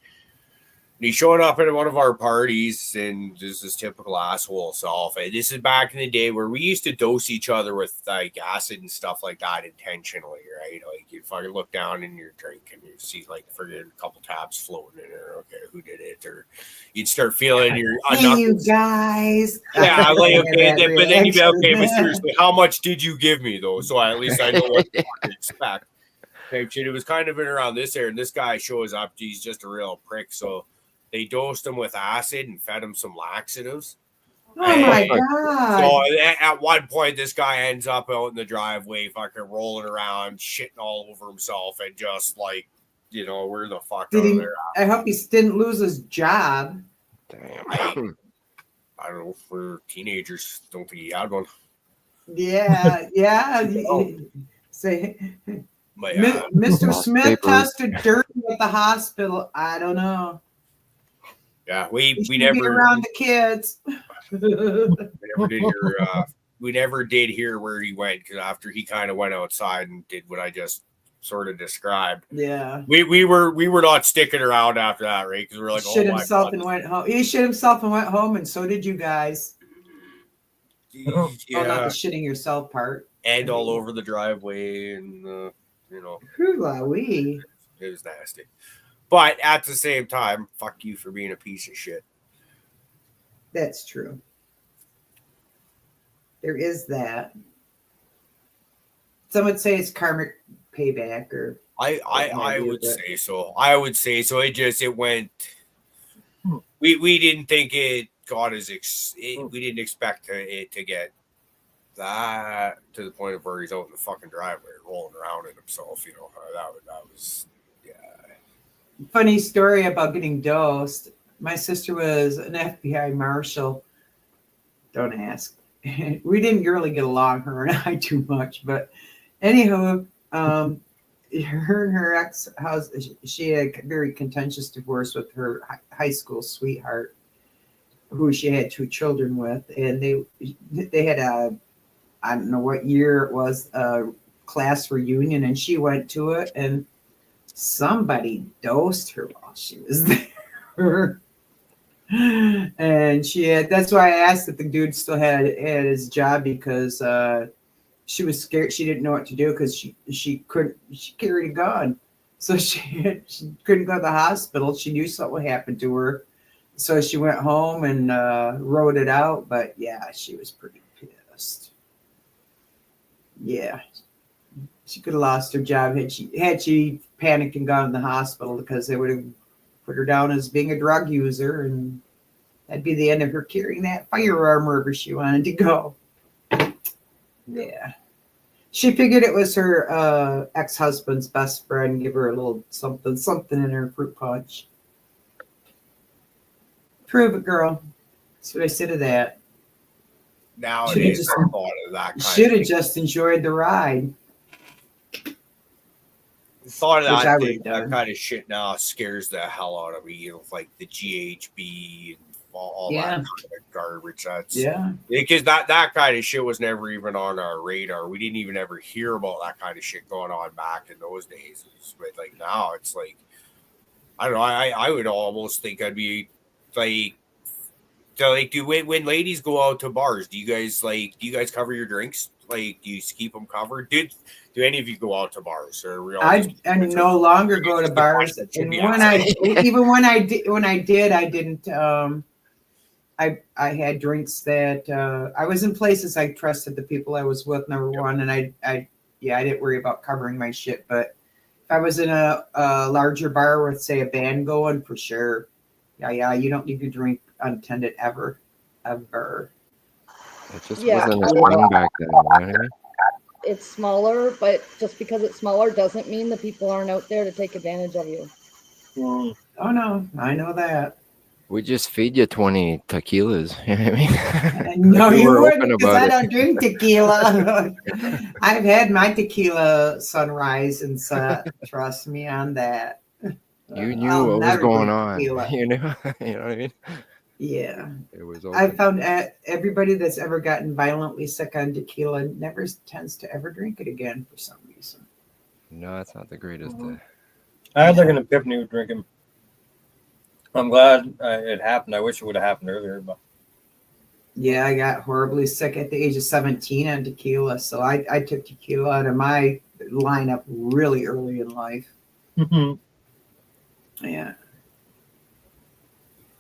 And he showed up at one of our parties and just this typical asshole self. And this is back in the day where we used to dose each other with like acid and stuff like that intentionally, right? Like you fucking look down in your drink and you see like friggin' a couple tabs floating in there. Okay, who did it? Or you'd start feeling your hey, you guys. Yeah, like okay, but then you'd be okay, but seriously, how much did you give me though? So at least I know what to expect. Okay, it was kind of in around this area, and this guy shows up. He's just a real prick. So they dosed him with acid and fed him some laxatives. Oh my So god! at one point, this guy ends up out in the driveway, fucking rolling around, shitting all over himself, and just like, where the fuck Did are he? there? I hope he didn't lose his job. Damn. I don't know. For teenagers, don't think he had one. Yeah, yeah. Say, But Mr. Lost Smith papers. tested dirty at the hospital. I don't know. yeah, He we should be never around the kids. we never did hear where he went, because after he kind of went outside and did what I just sort of described, Yeah. we were not sticking around after that, right? Because we were like, Shit oh my himself god, and went home. He shit himself and went home, and so did you guys. yeah, Oh, not the shitting yourself part. and all over the driveway, and Hoo-la-wee. it was nasty. But at the same time, fuck you for being a piece of shit. That's true. There is that. Some would say it's karmic payback, or I would say so. I would say so. It went. We didn't think it got as we didn't expect it to get that to the point of where he's out in the fucking driveway rolling around in himself. That was funny story about getting dosed. My sister was an FBI marshal. Don't ask. We didn't really get along, her and I, too much. But anywho, her and her ex-house, she had a very contentious divorce with her high school sweetheart, who she had 2 children with, and they had I don't know what year it was, a class reunion, and she went to it, and somebody dosed her while she was there. And that's why I asked if the dude still had his job, because she was scared. She didn't know what to do, because she carried a gun. So she couldn't go to the hospital. She knew something would happen to her. So she went home and wrote it out. But yeah, she was pretty pissed. Yeah. She could have lost her job had she panicked and gone to the hospital, because they would have put her down as being a drug user, and that'd be the end of her carrying that firearm wherever she wanted to go. Yeah. She figured it was her ex-husband's best friend, give her a little something in her fruit punch. Prove it, girl. That's what I said to that. nowadays. I thought of that kind Should of have just enjoyed the ride. thought of Which I that would've thing, that done. kind of shit now scares the hell out of me. Like the GHB and all Yeah. that kind of garbage. That's Yeah. because that kind of shit was never even on our radar. We didn't even ever hear about that kind of shit going on back in those days. But like now, it's like I don't know. I would almost think I'd be like. So like, when ladies go out to bars, do you guys cover your drinks? Like, do you keep them covered? Do any of you go out to bars? Or we all I just- no longer go to Just a bars. question that should And be when I did, I didn't. I had drinks that I was in places I trusted the people I was with. Number one, and I didn't worry about covering my shit. But if I was in a larger bar with, say, a band going, for sure, yeah, you don't need to drink unattended ever. It just Yeah. wasn't a thing back then. You know what I mean? It's smaller, but just because it's smaller doesn't mean the people aren't out there to take advantage of you. Oh no, I know that. We just feed you 20 tequilas. You know what I mean? No, We you were wouldn't, open because I about don't drink tequila. I've had my tequila sunrise and set. Trust me on that. You knew I'll what was never going drink on. tequila. You know what I mean? Yeah. It was I open. found everybody that's ever gotten violently sick on tequila never tends to ever drink it again for some reason. No, it's not the greatest. I had like an epiphany with drinking. I'm glad it happened. I wish it would have happened earlier, but Yeah, I got horribly sick at the age of 17 on tequila. So I took tequila out of my lineup really early in life. Yeah.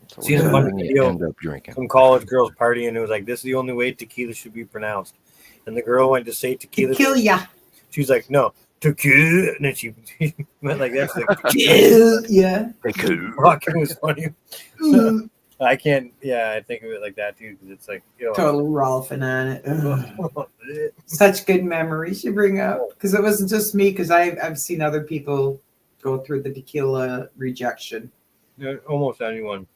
So Seen what a funny when you video. end up drinking. some college girls partying, and it was like, this is the only way tequila should be pronounced. And the girl went to say tequila. Tequila. She was like, no, tequila. And then she went like, that's like, Yeah. fuck, it was funny. I can't. Yeah, I think of it like that too, because it's like, Total Rolfing on it. Ugh. Such good memories you bring up, because it wasn't just me, because I've seen other people go through the tequila rejection. Almost anyone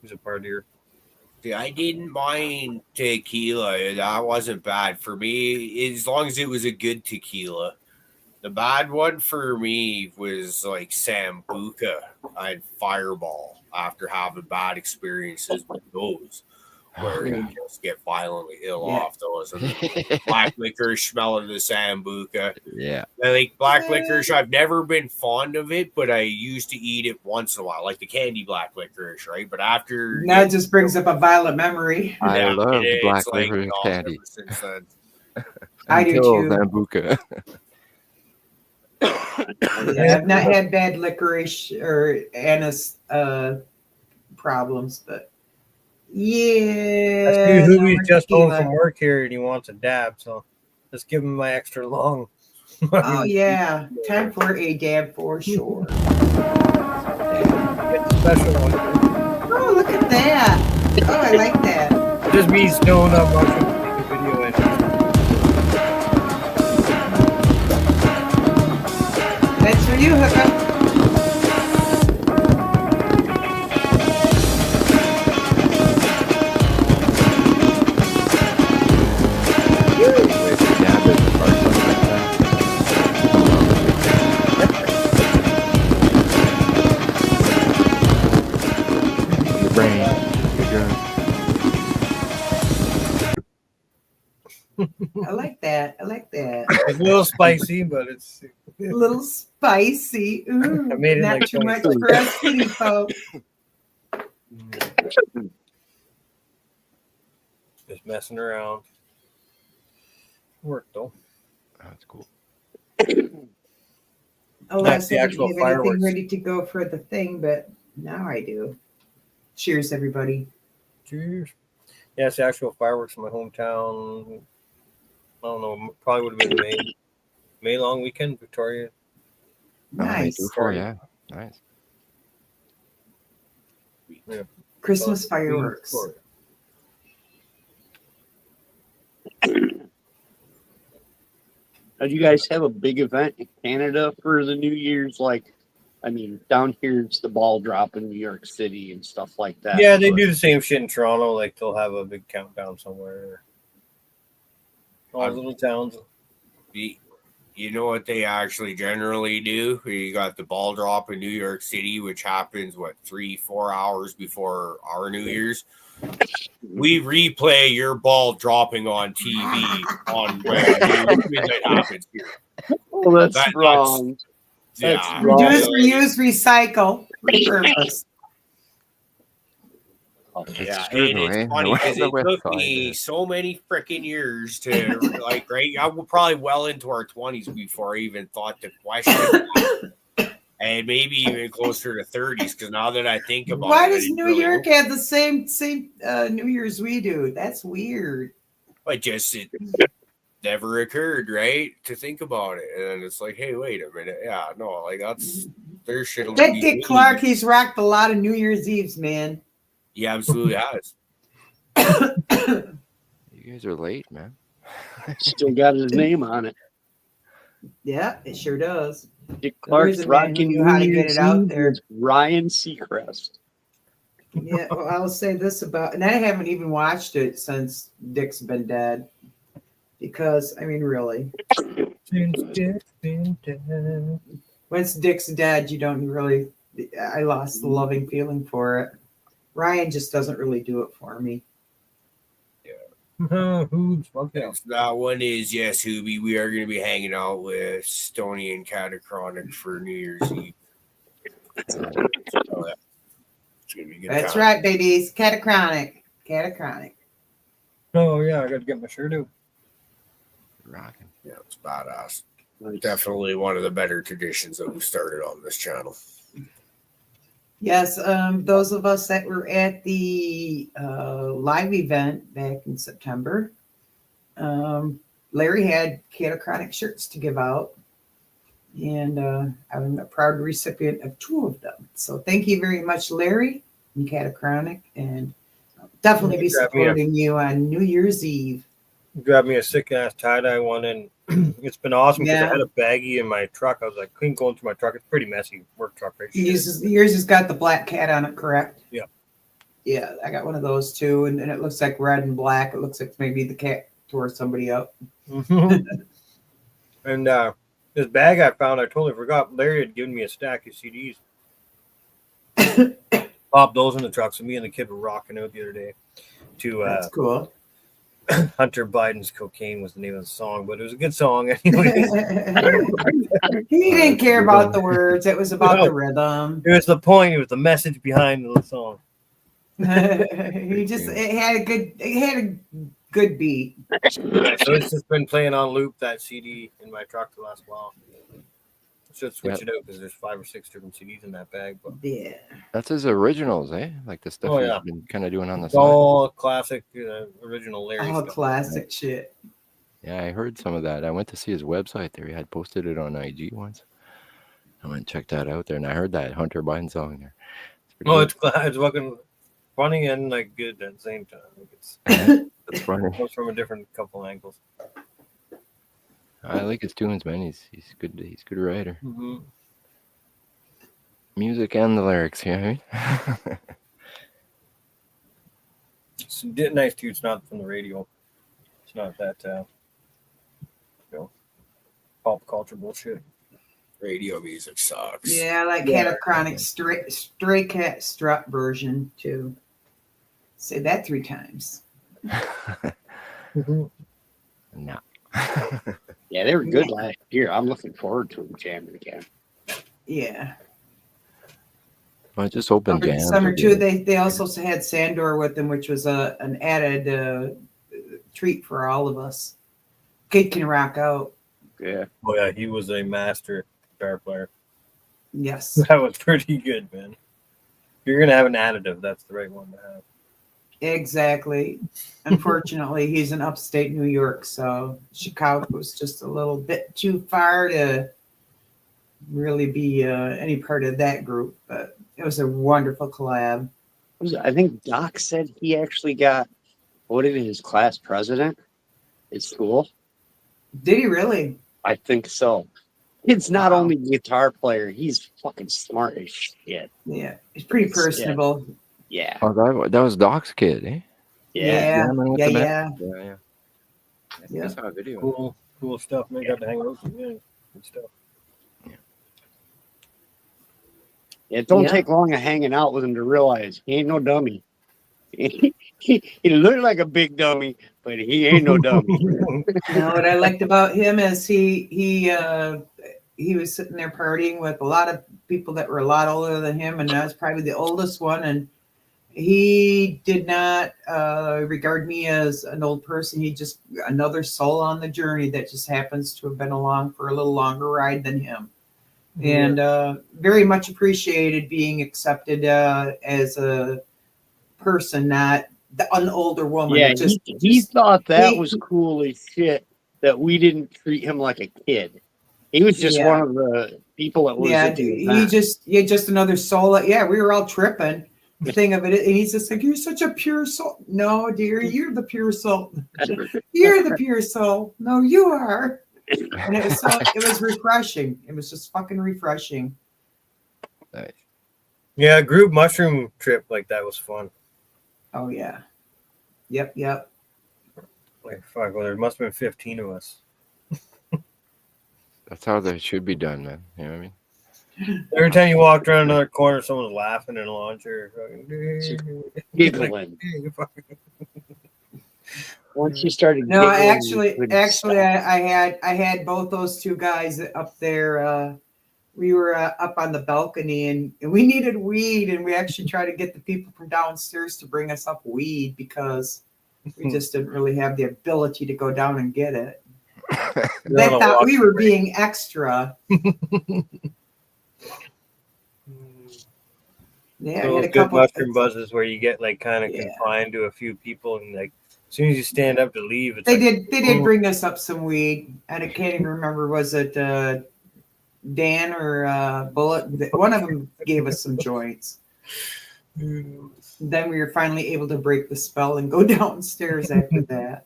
who's a partier. See, I didn't mind tequila. That wasn't bad for me, as long as it was a good tequila. The bad one for me was like Sambuca and Fireball after having bad experiences with those, where you just get violently ill off those. And the black licorice smell of the Sambuca. Yeah. Like black licorice, I've never been fond of it, but I used to eat it once in a while, like the candy black licorice, right? But after That just brings up a violent memory. I love it's black like, licorice no, candy. ever since then. I do Until too. Sambuca. Yeah, I've not had bad licorice or anise problems, but yeah. I see no Hoobie's more just home tequila. from work here and he wants a dab, so let's give him my extra long. Oh yeah, time for a dab for sure. It's a special one. Oh, look at that! Oh, I like that. Just me snowing up watching the video and That's for you, Hookup. Dab it, or something like that. Your brain. I like that. I like that. it's a little spicy, but it's A little spicy. Ooh, I made it not like too much 22. for us kitty folks. just messing around. Work though. That's cool. Oh, That's I the didn't actual have fireworks. anything ready to go for the thing, but now I do. Cheers, everybody. Cheers. Yeah, it's the actual fireworks in my hometown. I don't know, probably would have been May long weekend, Victoria. Nice. Yeah. Nice. Yeah. Christmas fireworks. Victoria. Now, do you guys have a big event in Canada for the New Year's? Like, I mean, down here it's the ball drop in New York City and stuff like that. Yeah, they but- do the same shit in Toronto. Like they'll have a big countdown somewhere. All little towns. You know what they actually generally do? You got the ball drop in New York City, which happens 3-4 hours before our New Year's. We replay your ball dropping on TV on when that happens here. Oh, that's That's wrong. Yeah, That's wrong. Reduce, reuse, recycle. Repurpose. yeah, true, and though, it's eh? funny The because it West took Side, me yeah. so many freaking years to like, right? I was probably well into our 20s before I even thought to question that. And maybe even closer to 30s, because now that I think about Why it, I does didn't New really York know. have the same New Year's we do? That's weird. But just it never occurred, right? To think about it, and it's like, hey, wait a minute, yeah, no, like that's their shit. That Dick Clark, he's rocked a lot of New Year's Eves, man. He absolutely has. You guys are late, man. Still got his name on it. Yeah, it sure does. Dick There's Clark's a man who rocking knew how to New get Year's it out Eve there. with Ryan Seacrest. Yeah, well, I'll say this about, and I haven't even watched it since Dick's been dead. Because, I mean, really, Since Dick's been dead. once Dick's dead, you don't really, I lost the loving feeling for it. Ryan just doesn't really do it for me. Who's fuck yeah. That one is yes, Hoobie. We are going to be hanging out with Stony and Catachronic for New Year's Eve. So, yeah, it's going to be a good That's time. right, babies. Catachronic. Catachronic. Oh yeah, I got to get my shirt out. Rocking. Yeah, it's badass. Definitely one of the better traditions that we started on this channel. Yes, those of us that were at the live event back in September, Larry had Catachronic shirts to give out, and I'm a proud recipient of 2 of them. So thank you very much, Larry. in Catachronic, and I'll definitely be Grab me a- supporting you on New Year's Eve. Grabbed me a sick ass tie dye one, and it's been awesome because Yeah. I had a baggie in my truck. I was like, couldn't go into my truck. It's pretty messy work truck, right? Yours has got the black cat on it, correct? Yeah. Yeah, I got one of those too, and it looks like red and black. It looks like maybe the cat tore somebody up. And this bag I found, I totally forgot. Larry had given me a stack of CDs. Popped those in the truck. So me and the kid were rocking out the other day to That's cool. Hunter Biden's Cocaine was the name of the song, but it was a good song anyway. He didn't care about the words. It was about No. the rhythm. It was the point. It was the message behind the song. it had a good beat. So it's just been playing on loop that CD in my truck the last while. Should switch it out because there's 5 or 6 different CDs in that bag. But Yeah. That's his originals, eh? Like the stuff Oh, he's yeah. been kind of doing on the it's side. all classic, original Larry Oh, stuff. classic shit. Yeah, I heard some of that. I went to see his website there. He had posted it on IG once. I went and checked that out there, and I heard that Hunter Biden song there. pretty Oh, good. it's fucking funny and like good at the same time. Like it's That's funny. it comes from a different couple angles. I like his tunes, man. He's good. He's a good writer. Mm-hmm. Music and the lyrics. You know what I mean? It's nice too. It's not from the radio. It's not that pop culture bullshit. Radio music sucks. Yeah, I like Yeah. Catachronic Stray Cat Strut version too. Say that 3 times. No. Yeah, they were good last year. I'm looking forward to them jamming again. Yeah. Well, just open Over the jams. summer are too. good. They also had Sandor with them, which was an added treat for all of us. Kid can rock out. Yeah. Oh yeah, he was a master guitar player. Yes. That was pretty good, man. If you're gonna have an additive, that's the right one to have. Exactly. Unfortunately, he's in upstate New York, so Chicago was just a little bit too far to really be any part of that group. But it was a wonderful collab. I think Doc said he actually got voted as class president at school. Did he really? I think so. Kid's not Wow. only a guitar player, he's fucking smart as shit. Yeah, he's pretty personable. Yeah. Oh, that was Doc's kid, eh? Yeah, Jamming with yeah, the band? yeah. Yeah. I think I Yeah. saw a video. Cool stuff. Man, got to hang out with him. Yeah, good stuff. It don't Yeah. take long of hanging out with him to realize he ain't no dummy. He looked like a big dummy, but he ain't no dummy. No, what I liked about him is he was sitting there partying with a lot of people that were a lot older than him, and I was probably the oldest one. And he did not regard me as an old person. He just another soul on the journey that just happens to have been along for a little longer ride than him. And very much appreciated being accepted as a person, not an older woman. Yeah, Just- he thought that he- was cool as shit that we didn't treat him like a kid. He was just Yeah. one of the people that was Yeah, at the he event. just another soul. Yeah, we were all tripping. The thing of it, and he's just like, "You're such a pure soul." No, dear, you're the pure soul. You're the pure soul. No, you are. And it was refreshing. It was just fucking refreshing. Nice. Yeah, group mushroom trip like that was fun. Oh yeah. Yep. Like fuck, well, there must have been 15 of us. That's how they should be done, man. You know what I mean? Every time you walked around another corner, someone was laughing in a lawn chair. Giggling. Once you started No, giggling, you actually, couldn't stop. I had both those two guys up there. We were up on the balcony, and we needed weed, and we actually tried to get the people from downstairs to bring us up weed because we just didn't really have the ability to go down and get it. They thought we were being extra. Yeah, I Those had a good couple. mushroom buzzes where you get like kind of Yeah. confined to a few people, and like as soon as you stand up to leave, it's They like, did bring us up some weed. I can't even remember, was it Dan or Bullet? One of them gave us some joints. Then we were finally able to break the spell and go downstairs after that.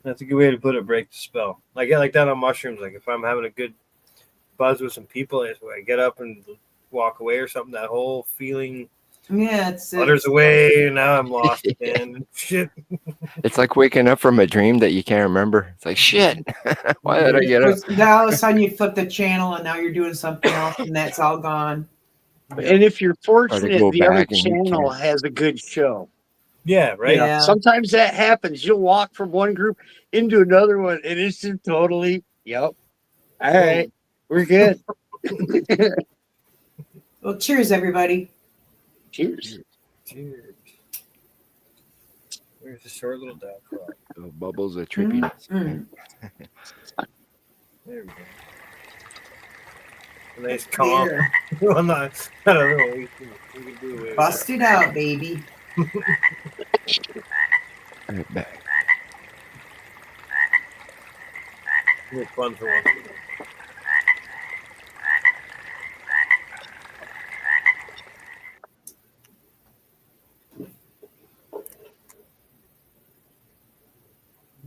That's a good way to put it. Break the spell. I get like that on mushrooms. Like if I'm having a good buzz with some people, I get up and walk away or something. That whole feeling Yeah, it's flutters away, and now I'm lost again. Shit. It's like waking up from a dream that you can't remember. It's like shit. Why did I get up? Now all of a sudden you flip the channel and now you're doing something else and that's all gone. And if you're fortunate, go the other back and you channel can't. has a good show. Yeah, right. You know, Yeah. sometimes that happens. You'll walk from one group into another one, and it's just totally, yep. All right, we're good. Well, cheers, everybody. Cheers. Cheers. Where's the short little dog? The bubbles are trippiness. Mm. There we go. A nice calm. There. Well, not I don't know. We can do it. Bust it out, baby. Right back. It's fun for one.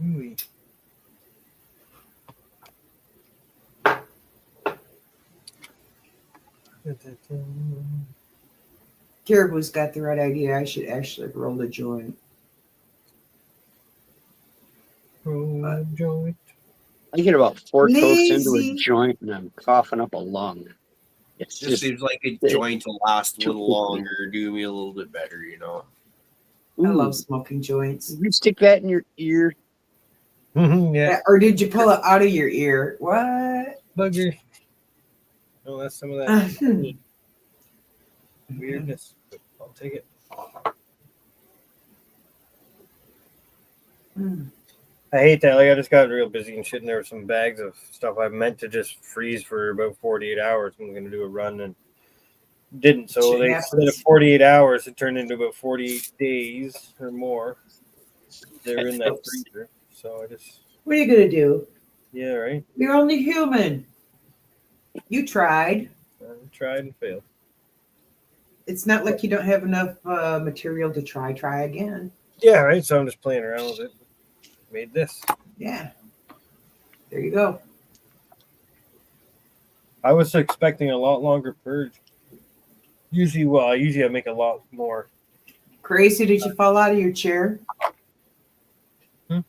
Ooh. Caribou's got the right idea. I should actually roll the joint. Roll a joint. I get about 4 tokes into Lazy. a joint, and I'm coughing up a lung. It's Just just, seems like a joint to last a little longer, do me a little bit better, you know. I ooh, love smoking joints. you stick that in your ear. Yeah, Or did you pull it out of your ear? What? bugger. Oh, that's some of that Hmm. weirdness. I'll take it. Mm. I hate that. Like I just got real busy and shit, and there were some bags of stuff I meant to just freeze for about 48 hours. I'm going to do a run and didn't. So Shit they happens. instead of 48 hours, it turned into about 48 days or more. They were in that freezer. So I just, What are you gonna do? yeah, right. You're only human. You tried. I tried and failed. It's not like you don't have enough material to try again. Yeah, right. So I'm just playing around with it. Made this. Yeah. There you go. I was expecting a lot longer purge. Usually I make a lot more. Crazy, did you fall out of your chair? Hmm?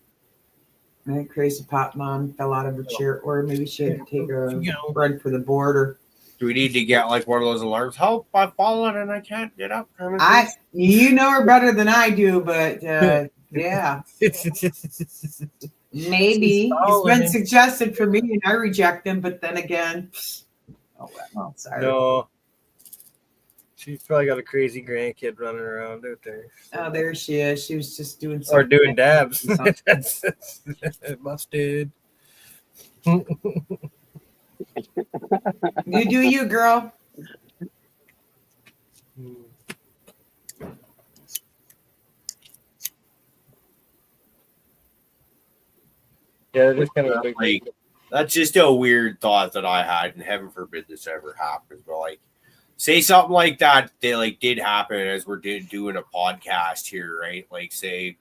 I think Crazy Pop Mom fell out of her chair, or maybe she had to take a You know. run for the border. Do we need to get like one of those alarms? Help! I've fallen and I can't get up. Kind of You know her better than I do, but yeah, maybe it's been suggested for me, and I reject them. But then again, oh well, sorry. No. She's probably got a crazy grandkid running around out there. Oh, there she is. She was just doing Or something. doing dabs. Something. That's busted. You do you, girl. Yeah, just kind of a big like, that's just a weird thought that I had, and heaven forbid this ever happens. But like, say something like that did happen as we're doing a podcast here, right? Like, say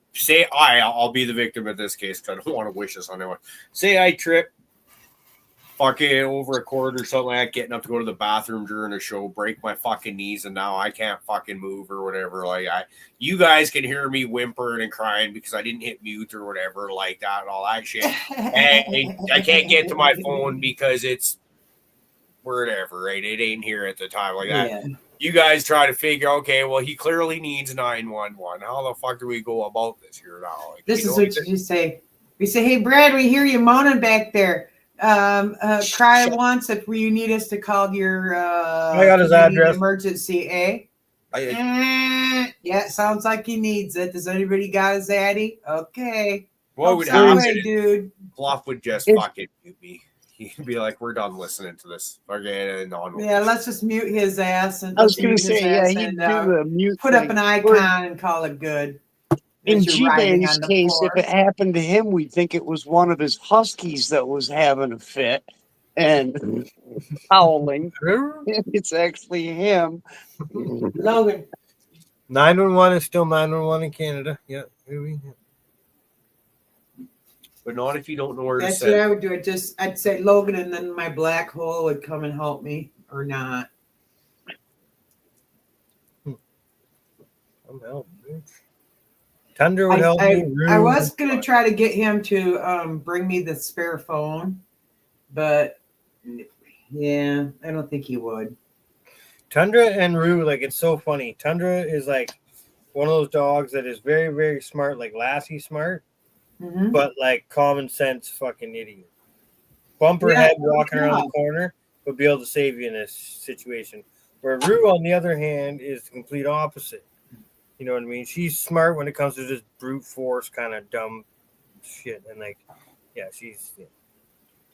I'll be the victim in this case because I don't want to wish this on anyone. Say I trip, fucking over a cord or something like that, getting up to go to the bathroom during a show, break my fucking knees, and now I can't fucking move or whatever. Like, you guys can hear me whimpering and crying because I didn't hit mute or whatever like that and all that shit. And I can't get to my phone because it's whatever, right? It ain't here at the time like that. Yeah. You guys try to figure, okay, well, he clearly needs 911. How the fuck do we go about this here now? Like, This you is know, what you just say. We say, hey, Brad, we hear you moaning back there. Cry once if you need us to call your I got his address. emergency, eh? Yeah, sounds like he needs it. Does anybody got his addy? Okay. what would Oops, I'm happen? away, dude. Bluff would just It's- fucking mute me. He'd be like, we're done listening to this. Okay, and on. Yeah, let's just mute his ass and I was let's going mute to say, his yeah, ass he'd and, do the mute put up thing. an icon and call it good. In As you're riding G-Bag's on the case, floor. if it happened to him, we'd think it was one of his huskies that was having a fit and howling. It's actually him. Logan, 911 is still 911 in Canada. Yeah. But not if you don't know where to That's what send. I would do. I'd say Logan, and then my black hole would come and help me, or not. I'm helping, dude. Tundra would help me. I was gonna try to get him to bring me the spare phone, but yeah, I don't think he would. Tundra and Rue, like, it's so funny. Tundra is like one of those dogs that is very, very smart, like Lassie smart, Mhm. but like common sense fucking idiot. Bumper Yeah, head walking around yeah. the corner would be able to save you in this situation. Where Rue, on the other hand, is the complete opposite. You know what I mean? She's smart when it comes to just brute force kind of dumb shit. And like, yeah, she's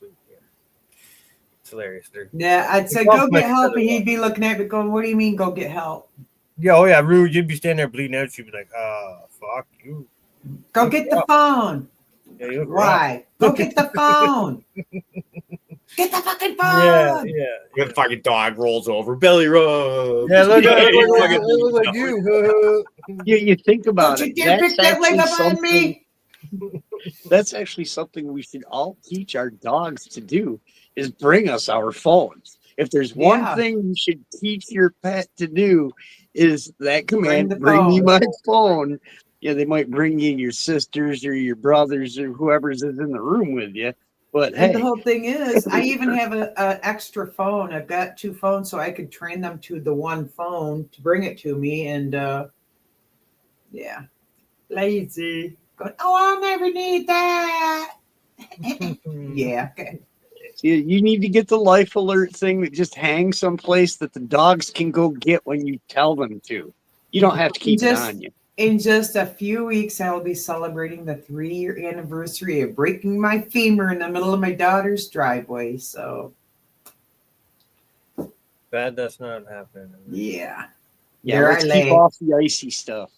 it's hilarious. Yeah, I'd say go get help, and he'd be looking at me going, "What do you mean, go get help? Yeah, oh yeah, Rue, you'd be standing there bleeding out. She'd be like, fuck you. Go get the phone." Yeah, you look Why? Go get the phone. Get the fucking phone. The fucking dog rolls over, belly rub. Yeah, look at He's it. fucking- It looks like you. You think about Don't it. you dare pick that leg up on me. That's actually something we should all teach our dogs to do, is bring us our phones. If there's one Yeah. thing you should teach your pet to do, is that command, the bring me phone. my phone. Yeah, they might bring you your sisters or your brothers or whoever's is in the room with you. But And the hey, whole thing is, I even have a extra phone. I've got 2 phones, so I could train them to the one phone to bring it to me. And yeah, lazy. Going, oh, I'll never need that. Yeah. Okay. you need to get the life alert thing that just hangs someplace that the dogs can go get when you tell them to. You don't have to keep it on you. In just a few weeks, I will be celebrating the 3-year anniversary of breaking my femur in the middle of my daughter's driveway. So, Bad that's not happening. yeah. Yeah, There let's I keep lay. off the icy stuff.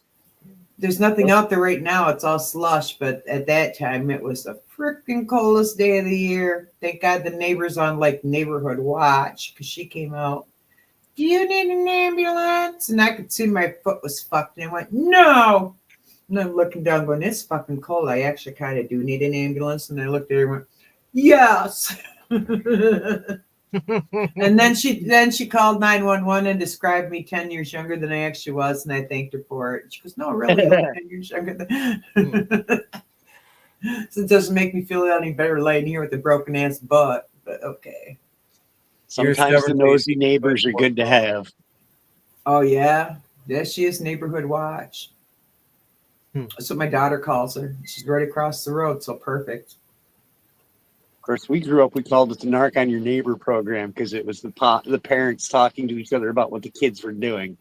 There's nothing out there right now. It's all slush, but at that time, it was the freaking coldest day of the year. Thank God the neighbors on like neighborhood watch, because she came out. Do you need an ambulance? And I could see my foot was fucked. And I went, no. And I'm looking down going, it's fucking cold. I actually kind of do need an ambulance. And I looked at her and went, yes. And then she called 911 and described me 10 years younger than I actually was. And I thanked her for it. She goes, no, really? I'm 10 years younger than So it doesn't make me feel any better laying here with a broken ass butt. But okay. Sometimes the nosy neighbors are good to have. Oh yeah, yeah. She is neighborhood watch. That's what my daughter calls her. She's right across the road, so perfect. Of course, we grew up. We called it the "Narc on Your Neighbor" program because it was the parents talking to each other about what the kids were doing.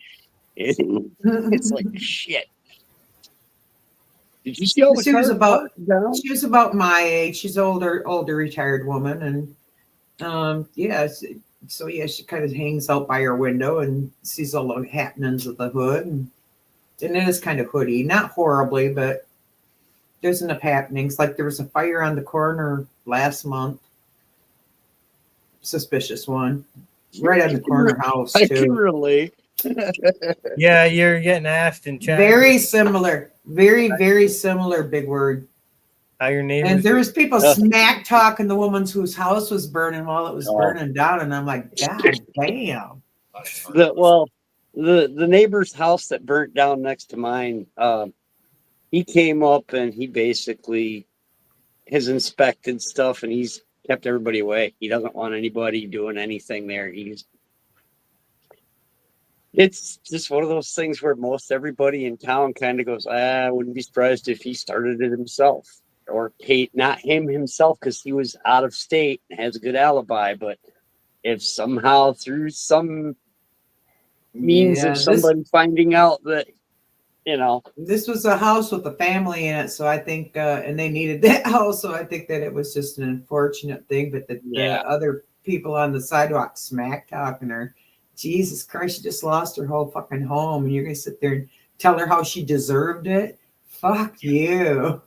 It's like shit. Did you see all the She was cars she was about my age. She's older retired woman, and yeah. So yeah, she kind of hangs out by her window and sees all the happenings of the hood, and it is kind of hoody, not horribly, but there's enough happenings. Like there was a fire on the corner last month, suspicious one, right on the corner house I too. can relate. Yeah, you're getting asked in chat. Very similar, very similar. Big word. How your neighbors. And there was people smack talking the woman's whose house was burning while it was burning down, and I'm like, God damn. The neighbor's house that burnt down next to mine, he came up and he basically has inspected stuff and he's kept everybody away. He doesn't want anybody doing anything there. It's just one of those things where most everybody in town kind of goes, I wouldn't be surprised if he started it himself. Or not him himself because he was out of state and has a good alibi, but if somehow through some means of somebody finding out that, this was a house with a family in it, so I think and they needed that house, so I think that it was just an unfortunate thing. But the other people on the sidewalk smack talking her, Jesus Christ, she just lost her whole fucking home, and you're gonna sit there and tell her how she deserved it? Fuck you.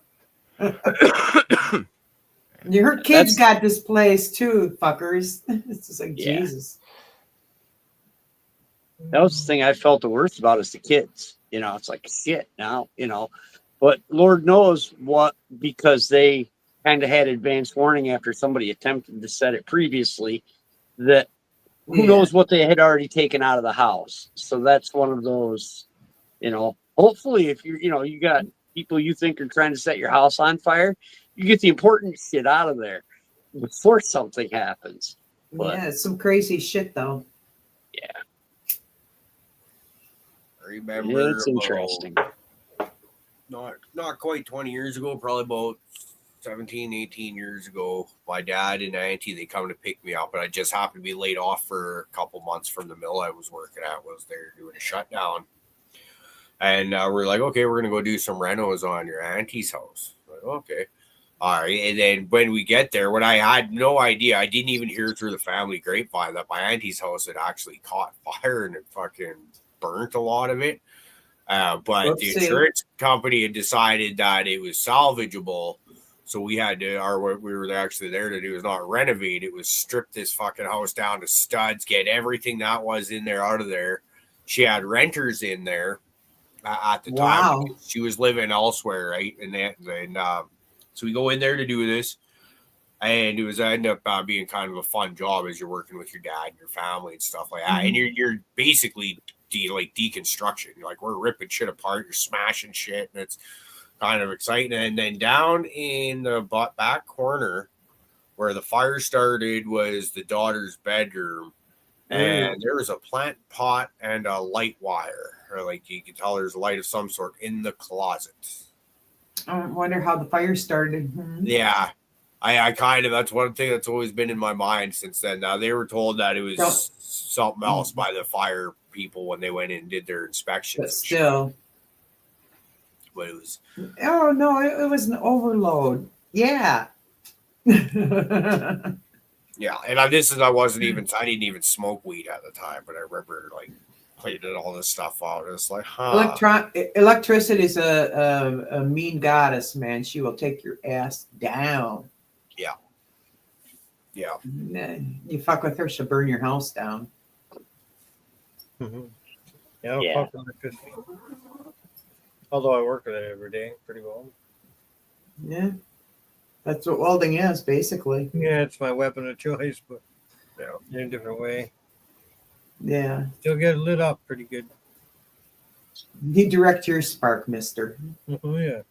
Her kids got displaced too, fuckers. It's just like Jesus. That was the thing I felt the worst about is the kids. It's like shit now, but Lord knows what, because they kind of had advance warning after somebody attempted to set it previously, that who knows what they had already taken out of the house. So that's one of those, hopefully if you got people you think are trying to set your house on fire, you get the important shit out of there before something happens. But, yeah, it's some crazy shit though. Yeah. I remember It's interesting. Not quite 20 years ago, probably about 17, 18 years ago, my dad and auntie, they come to pick me up, and I just happened to be laid off for a couple months from the mill I was working at. Was there doing a shutdown, and we're like, okay, we're gonna go do some renos on your auntie's house. Like, okay, all right. And then when we get there, when I had no idea, I didn't even hear through the family grapevine that my auntie's house had actually caught fire and it fucking burnt a lot of it. But the insurance company had decided that it was salvageable. So we had to, what we were actually there to do is not renovate. It was strip this fucking house down to studs, get everything that was in there out of there. She had renters in there at the time. She was living elsewhere, right? And so we go in there to do this. And it was ended up being kind of a fun job as you're working with your dad and your family and stuff like that. Mm-hmm. And you're basically deconstruction. You're like, we're ripping shit apart. You're smashing shit. And it's kind of exciting. And then down in the back corner where the fire started was the daughter's bedroom. And there was a plant pot and a light wire. Or like you could tell there's a light of some sort in the closet. I wonder how the fire started. Mm-hmm. Yeah. I kind of, that's one thing that's always been in my mind since then. Now they were told that it was something else by the fire people when they went in and did their inspections. But still. But it was. Oh, no, it was an overload. Yeah. Yeah. And I didn't even smoke weed at the time, but I remember like played all this stuff out. It was like, electricity is a mean goddess, man. She will take your ass down. Yeah. Yeah. You fuck with her, she'll burn your house down. Mm-hmm. Yeah, I don't fuck with electricity. Although I work with it every day pretty well. Yeah. That's what welding is, basically. Yeah, it's my weapon of choice, but in a different way. Yeah. Still get it lit up pretty good. You direct your spark, mister. Oh, yeah.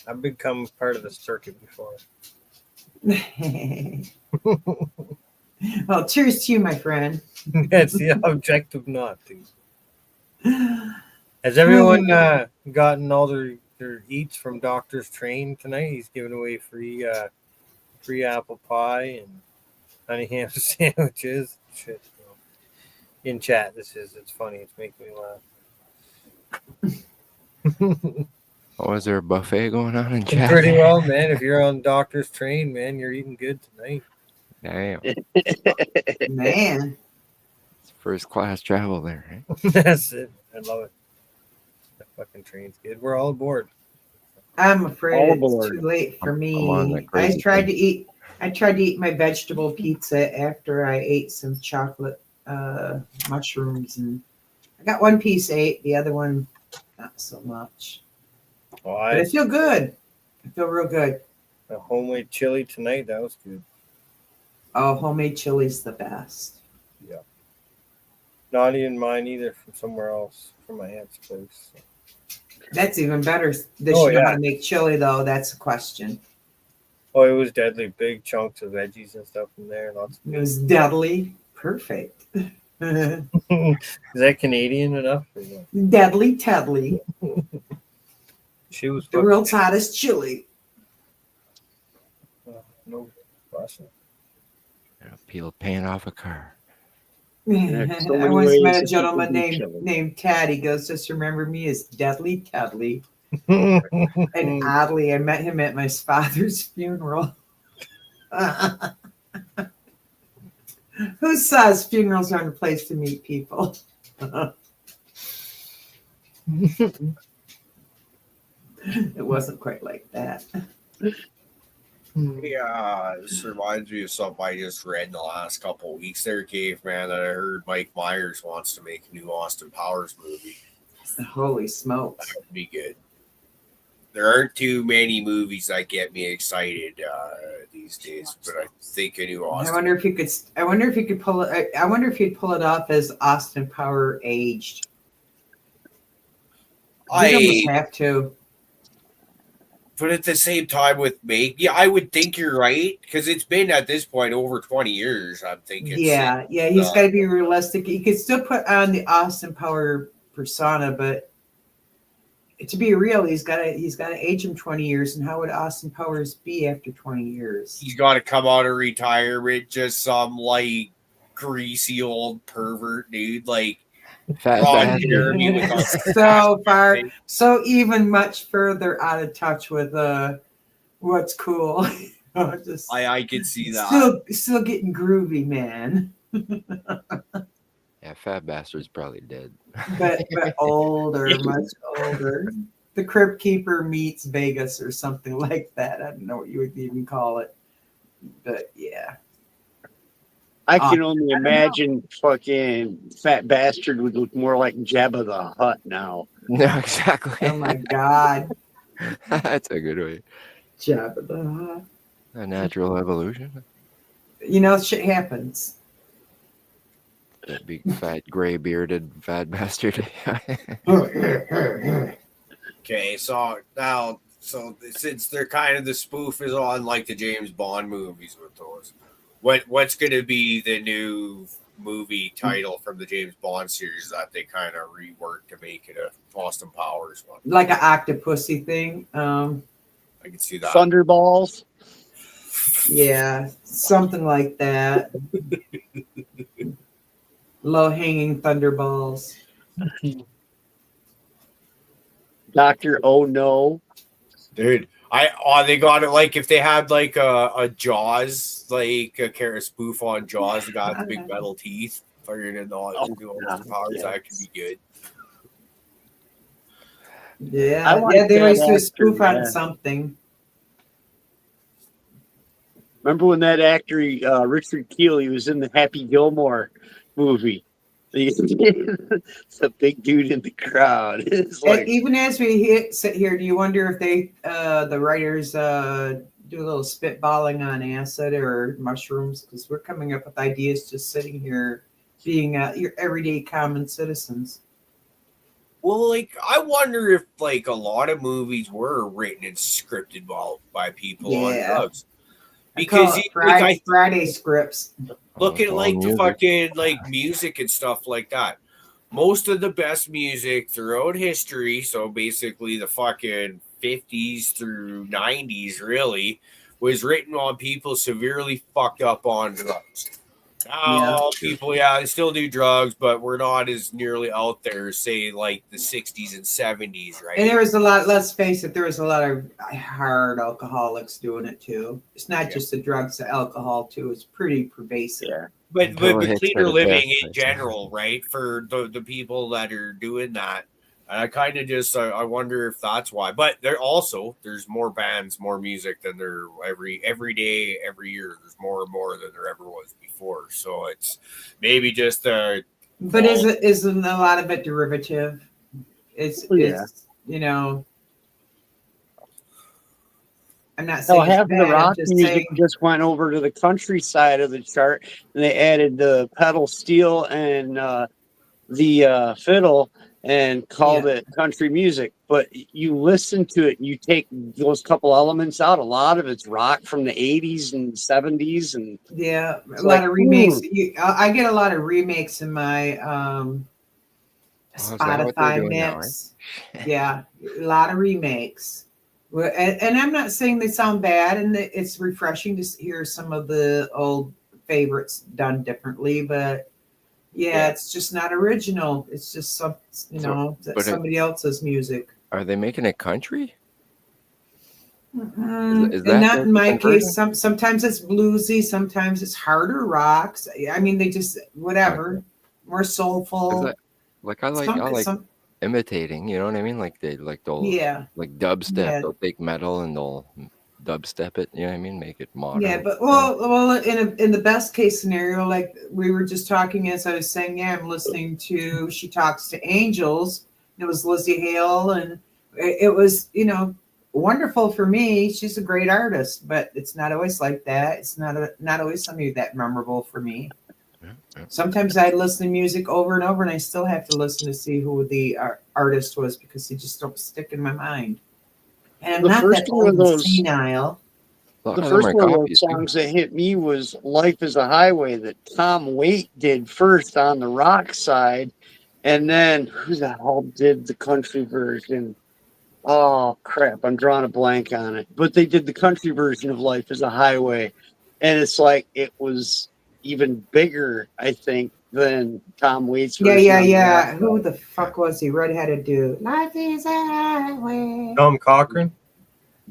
I've become part of the circuit before. Well, cheers to you, my friend. That's the objective not to. Has everyone gotten all their eats from Doctor's Train tonight? He's giving away free apple pie and honey ham sandwiches. Shit. In chat, it's funny. It's making me laugh. Oh, is there a buffet going on in chat? Pretty well, man. If you're on Doctor's Train, man, you're eating good tonight. Damn. Man. It's first class travel there, right? That's it. I love it. That fucking train's good. We're all aboard. I'm afraid it's too late for me. I tried to eat my vegetable pizza after I ate some chocolate mushrooms, and I got one piece ate, the other one not so much. Well, but I feel good. I feel real good. The homemade chili tonight, that was good. Oh, homemade chili's the best. Yeah. Not even mine either, from somewhere else, from my aunt's place. So. That's even better. Does she know how to make chili though? That's a question. Oh, it was deadly. Big chunks of veggies and stuff in there. It was deadly. Perfect. Is that Canadian enough? Deadly Tedly. She was the world's hottest chili. No question. Peel paint off a car. I once met a gentleman named Ted. He goes, just remember me as Deadly Tedly. And oddly, I met him at my father's funeral. Who says funerals aren't a place to meet people? It wasn't quite like that. Yeah, this reminds me of something I just read in the last couple of weeks there, Caveman, that I heard Mike Myers wants to make a new Austin Powers movie. Holy smokes. That would be good. There aren't too many movies that get me excited these days, but I think a new Austin. I wonder if you could pull it. I wonder if you'd pull it off as Austin Power aged. I almost have to. But at the same time, with Meg, yeah, I would think you're right because it's been at this point over 20 years. I'm thinking. Yeah, he's got to be realistic. You could still put on the Austin Power persona, but to be real, he's got to age him 20 years. And how would Austin Powers be after 20 years? He's got to come out of retirement, just some like greasy old pervert dude, like. Fat Jeremy with so far, so even much further out of touch with what's cool. Just I can see that. Still getting groovy, man. Yeah, Fat Bastard's probably dead. but older, much older. The Crypt Keeper meets Vegas or something like that. I don't know what you would even call it, but yeah. I can only imagine fucking Fat Bastard would look more like Jabba the Hutt now. No, exactly. Oh my God. That's a good way. Jabba the Hutt. A natural evolution. You know, shit happens. That big fat gray bearded fat bastard. Okay, so now, since they're kind of the spoof is on like the James Bond movies with those, what's going to be the new movie title from the James Bond series that they kind of reworked to make it a Austin Powers one? Like an Octopussy thing. I can see that. Thunderballs. Yeah, something like that. Low-hanging thunderballs. Dr. Oh No. Dude, they got it like if they had like a Jaws, like a spoof on Jaws, the guy with the big metal teeth. Figuring in all powers, that could be good. Yeah, like they always that do a actor, spoof on yeah. something. Remember when that actor, Richard Keeley, was in the Happy Gilmore movie? It's a big dude in the crowd. It's And like, even as we sit here, do you wonder if they, the writers, do a little spitballing on acid or mushrooms? Because we're coming up with ideas just sitting here, being your everyday common citizens. Well, like I wonder if like a lot of movies were written and scripted by people on drugs. Because Friday scripts. Look at like the music. fucking like music and stuff like that. Most of the best music throughout history, so basically the fucking 50s through 90s really, was written on people severely fucked up on drugs. Now people, they still do drugs, but we're not as nearly out there, say like the 60s and 70s, right? And there was a lot, let's face it, there was a lot of hard alcoholics doing it too. It's not just the drugs, the alcohol too. It's pretty pervasive. yeah. But hits cleaner are the living best, in general, right? For the people that are doing that. And I kind of just, I wonder if that's why. But there's more bands, more music than there every day, every year. There's more and more than there ever was before. So it's maybe just But isn't a lot of it derivative? It's you know, I'm not saying half it's the bad, rock I'm just music saying, just went over to the country side of the chart, and they added the pedal steel and the fiddle and called it country music. But you listen to it, you take those couple elements out. A lot of it's rock from the 80s and 70s, and a lot of remakes. I get a lot of remakes in my Spotify mix. Yeah, a lot of remakes. And I'm not saying they sound bad, and it's refreshing to hear some of the old favorites done differently, but it's just not original. It's just somebody else's music. Are they making it country? Is that not in my case? Sometimes it's bluesy, sometimes it's harder rocks. I mean, they just whatever, more soulful. I like imitating. You know what I mean? Like they'll like dubstep. They'll take metal and they'll dubstep it. You know what I mean? Make it modern. Yeah, but well, in the best case scenario, like we were just talking as I was saying, yeah, I'm listening to She Talks to Angels. It was Lizzie Hale, and it was, wonderful for me. She's a great artist, but it's not always like that. It's not always something that memorable for me. Yeah. Sometimes I listen to music over and over, and I still have to listen to see who the artist was because they just don't stick in my mind. And I'm The not first that one of old and those- senile. A lot The of them first are one of copies, those too. songs that hit me was Life is a Highway that Tom Waite did first on the rock side. And then who the hell did the country version? Oh, crap. I'm drawing a blank on it. But they did the country version of Life is a Highway. And it's like it was even bigger, I think, than Tom Waite's Yeah, version. yeah, on the yeah. rock Who side. the fuck was he? Redheaded dude. Life is a highway. Tom Cochran,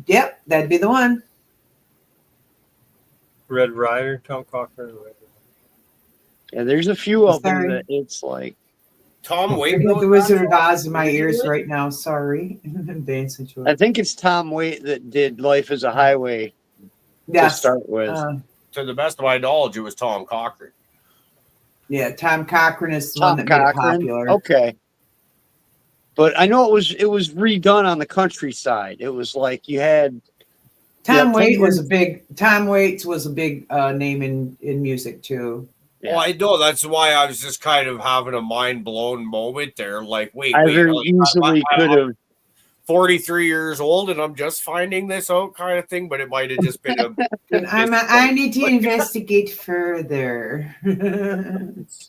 Yep, that'd be the one. Red Rider, Tom Cochran. Yeah, there's a few of them Sorry. that it's like, Tom I Waite. got the Wizard of Oz in my Did he ears do it? right now. Sorry. I'm dancing to I it. think it's Tom Waite that did Life is a Highway to Yes. start with. To the best of my knowledge, it was Tom Cochran. Yeah, Tom Cochran is the one Tom that made it Cochran. popular. Okay. But I know it was redone on the countryside. It was like you had Tom Yeah, Waite Tom was a Waits- big name in music too. Yeah. Well, I know that's why I was just kind of having a mind blown moment there. Like, wait, I wait, very like, easily could have. 43 years old and I'm just finding this out kind of thing, but it might have just been a. And I need to investigate further. It's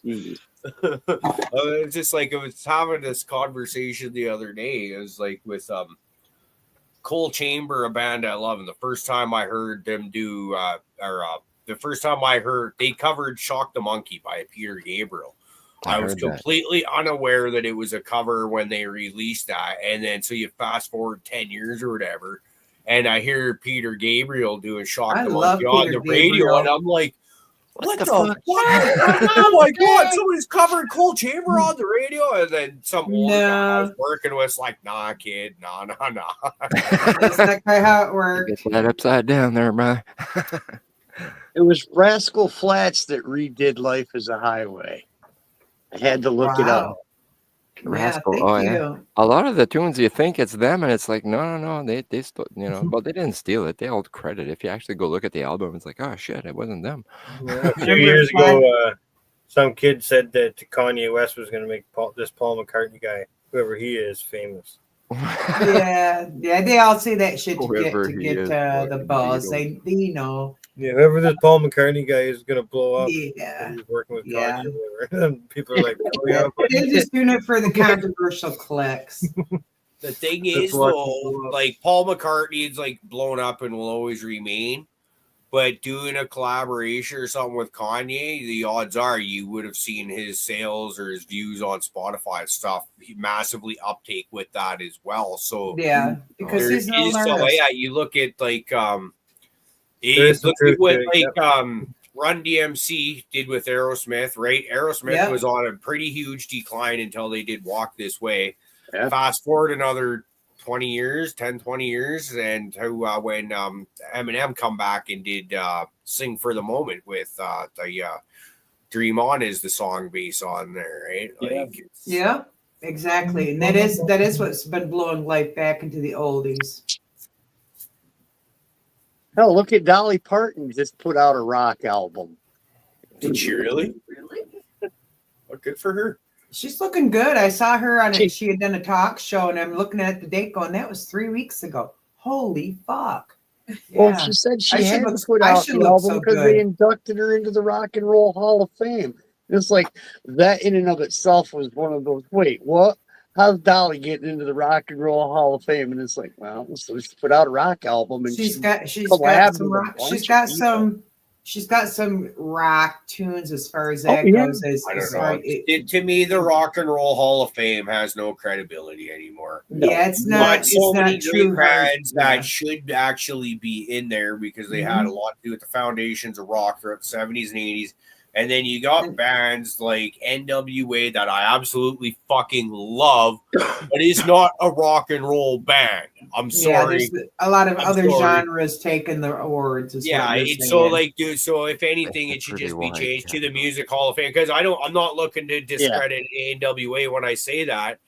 just like I was having this conversation the other day. It was like with Coal Chamber, a band I love, and the first time I heard them do, the first time I heard they covered "Shock the Monkey" by Peter Gabriel. I was heard that. completely unaware that it was a cover when they released that, and then so you fast forward 10 years or whatever, and I hear Peter Gabriel doing "Shock I the love Monkey" on Peter the radio, Gabriel. and I'm like, what the fuck? fuck? Oh my god, somebody's covered Coal Chamber on the radio, and then some older guy I was No. working with like, nah, kid, nah. That's not quite how it works. Get that upside down there, bro. It was Rascal Flatts that redid Life is a Highway. I had to look it up. Rascal. Yeah, Oh, thank yeah. you. A lot of the tunes you think it's them, and it's like, no, they still, but they didn't steal it. They all credit. If you actually go look at the album, it's like, oh shit, it wasn't them. A few years ago, some kid said that Kanye West was going to make this Paul McCartney guy, whoever he is, famous. Yeah, they all say that shit to Whoever he get is, the fucking buzz. Beatles. They know. Yeah, whoever this Paul McCartney guy is going to blow up. Yeah. He's working with Yeah. Kanye or whatever. And people are like, oh, yeah. They're just doing it for the controversial clicks. The thing That's is, what- though, like Paul McCartney is like blown up and will always remain. But doing a collaboration or something with Kanye, the odds are you would have seen his sales or his views on Spotify and stuff massively uptake with that as well. So Yeah, because there he's an old is some, artist. yeah, you look at like There you is some look truth at what to it, like Run DMC did with Aerosmith, right? Aerosmith Yeah. was on a pretty huge decline until they did Walk This Way. Yeah. Fast forward another 20 years, and to when Eminem come back and did Sing for the Moment with the Dream On is the song base on there, right? Yeah. Like it's- Yeah, exactly. And that is what's been blowing life back into the oldies. Hell, look at Dolly Parton just put out a rock album. Did she really? Well, good for her. She's looking good. I saw her on it. She had done a talk show, and I'm looking at the date going, that was 3 weeks ago. Holy fuck. Well, Yeah. she said I she should had look- to put I out should the look album so because good. they inducted her into the Rock and Roll Hall of Fame. It's like that in and of itself was one of those. Wait, what? How's Dolly getting into the Rock and Roll Hall of Fame? And it's like, well, so she put out a rock album, and She's got collabed some with a rock, bunch she's of got people. some rock tunes as far as Oh, that yeah. goes. I don't As know. far- it- To me, the Rock and Roll Hall of Fame has no credibility anymore. yeah, it's But not. It's so many not great true hard. bands that should actually be in there because they had a lot to do with the foundations of rock throughout the 70s and 80s. And then you got bands like NWA that I absolutely fucking love, but it's not a rock and roll band. I'm sorry. there's a lot of I'm other sorry. genres taking the awards. Is Yeah, what you're it's so saying. like, dude. So if anything, It's a it should pretty just be wide changed to the category. Music Hall of Fame because I'm not looking to discredit NWA when I say that,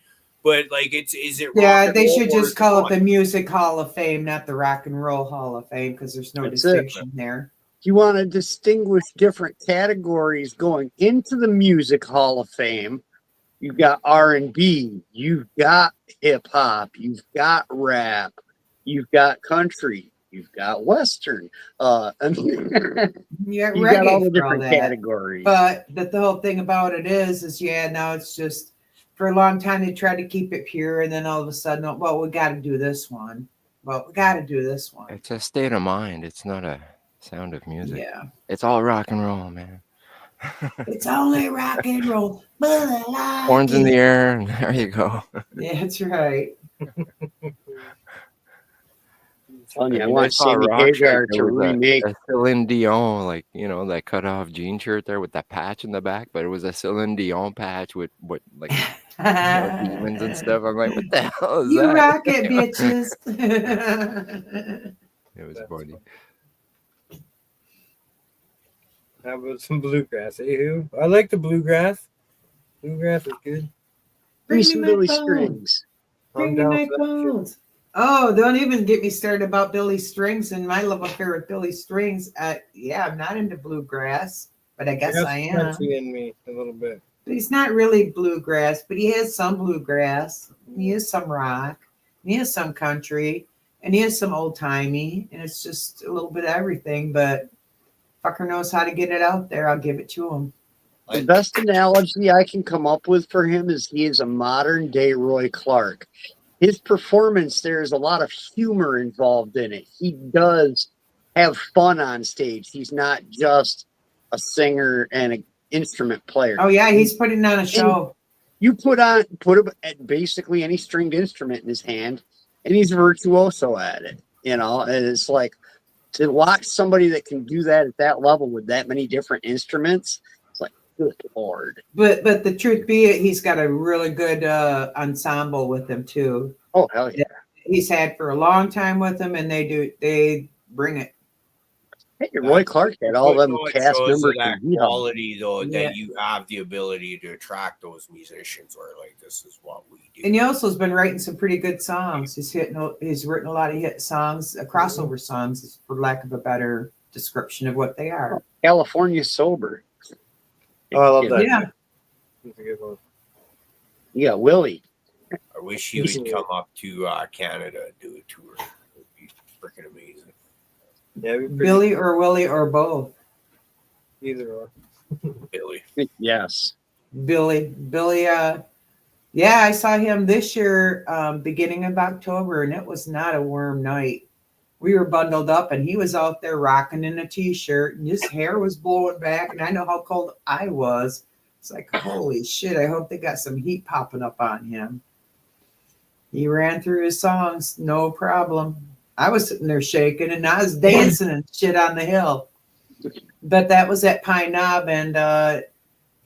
but like, is it? Yeah, rock and they roll should or just is call not? it the Music Hall of Fame, not the Rock and Roll Hall of Fame, because there's no That's it. distinction there. You want to distinguish different categories going into the Music Hall of Fame. You've got R&B, you've got hip hop, you've got rap, you've got country, you've got Western. Yeah, you got reggae all the for different that. categories. But the whole thing about it is now it's just for a long time they tried to keep it pure, and then all of a sudden, well, we got to do this one. Well, we got to do this one. It's a state of mind. It's not a sound of music. Yeah, It's all rock and roll, man. it's only rock and roll. But I like Horns in it. the air, and there you go. Yeah, that's right. Telling you, I mean, want saw a Sammy rock Hagar shirt, to there was remake. a Celine Dion, like, you know, that cut off jean shirt there with that patch in the back, but it was a Celine Dion patch with what, like, demons and stuff. I'm like, what the hell is You that? rock it, bitches. It was funny. How about some bluegrass? Hey, who? I like the bluegrass. Bluegrass is good. Bring me Some my Billy bones. Strings. Bring I'm me down my for that shit. bones. Oh, don't even get me started about Billy Strings and my love affair with Billy Strings. Yeah, I'm not into bluegrass, but I guess got I some am. country in me a little bit. But he's not really bluegrass, but he has some bluegrass. He has some rock. He has some country, and he has some old timey, and it's just a little bit of everything. But fucker knows how to get it out there. I'll give it to him. The best analogy I can come up with for him is he is a modern day Roy Clark. His performance, there's a lot of humor involved in it. He does have fun on stage. He's not just a singer and an instrument player. Oh yeah, he's putting on a show. You put basically any stringed instrument in his hand, and he's virtuoso at it. You know, and it's like to watch somebody that can do that at that level with that many different instruments. It's like, good Lord. But the truth be it, he's got a really good ensemble with him too. Oh hell yeah! He's had for a long time with him, and they bring it. Hey, Roy Clark had all them It cast shows members. that from Yeehaw. quality though, Yeah. that you have the ability to attract those musicians, or like, this is what we do. And he also has been writing some pretty good songs. He's written a lot of hit songs, crossover songs, for lack of a better description of what they are. California Sober. Oh, I love that. Yeah. That's a good one. You got Willie. I wish he would come up to Canada and do a tour. It would be freaking amazing. Yeah, we pretty Billy or Willie or both. either or. Billy. Yes. Billy. Yeah, I saw him this year, beginning of October, and it was not a warm night. We were bundled up, and he was out there rocking in a t-shirt, and his hair was blowing back, and I know how cold I was. It's like, holy shit, I hope they got some heat popping up on him. He ran through his songs, no problem. I was sitting there shaking, and I was dancing and shit on the hill. But that was at Pine Knob, and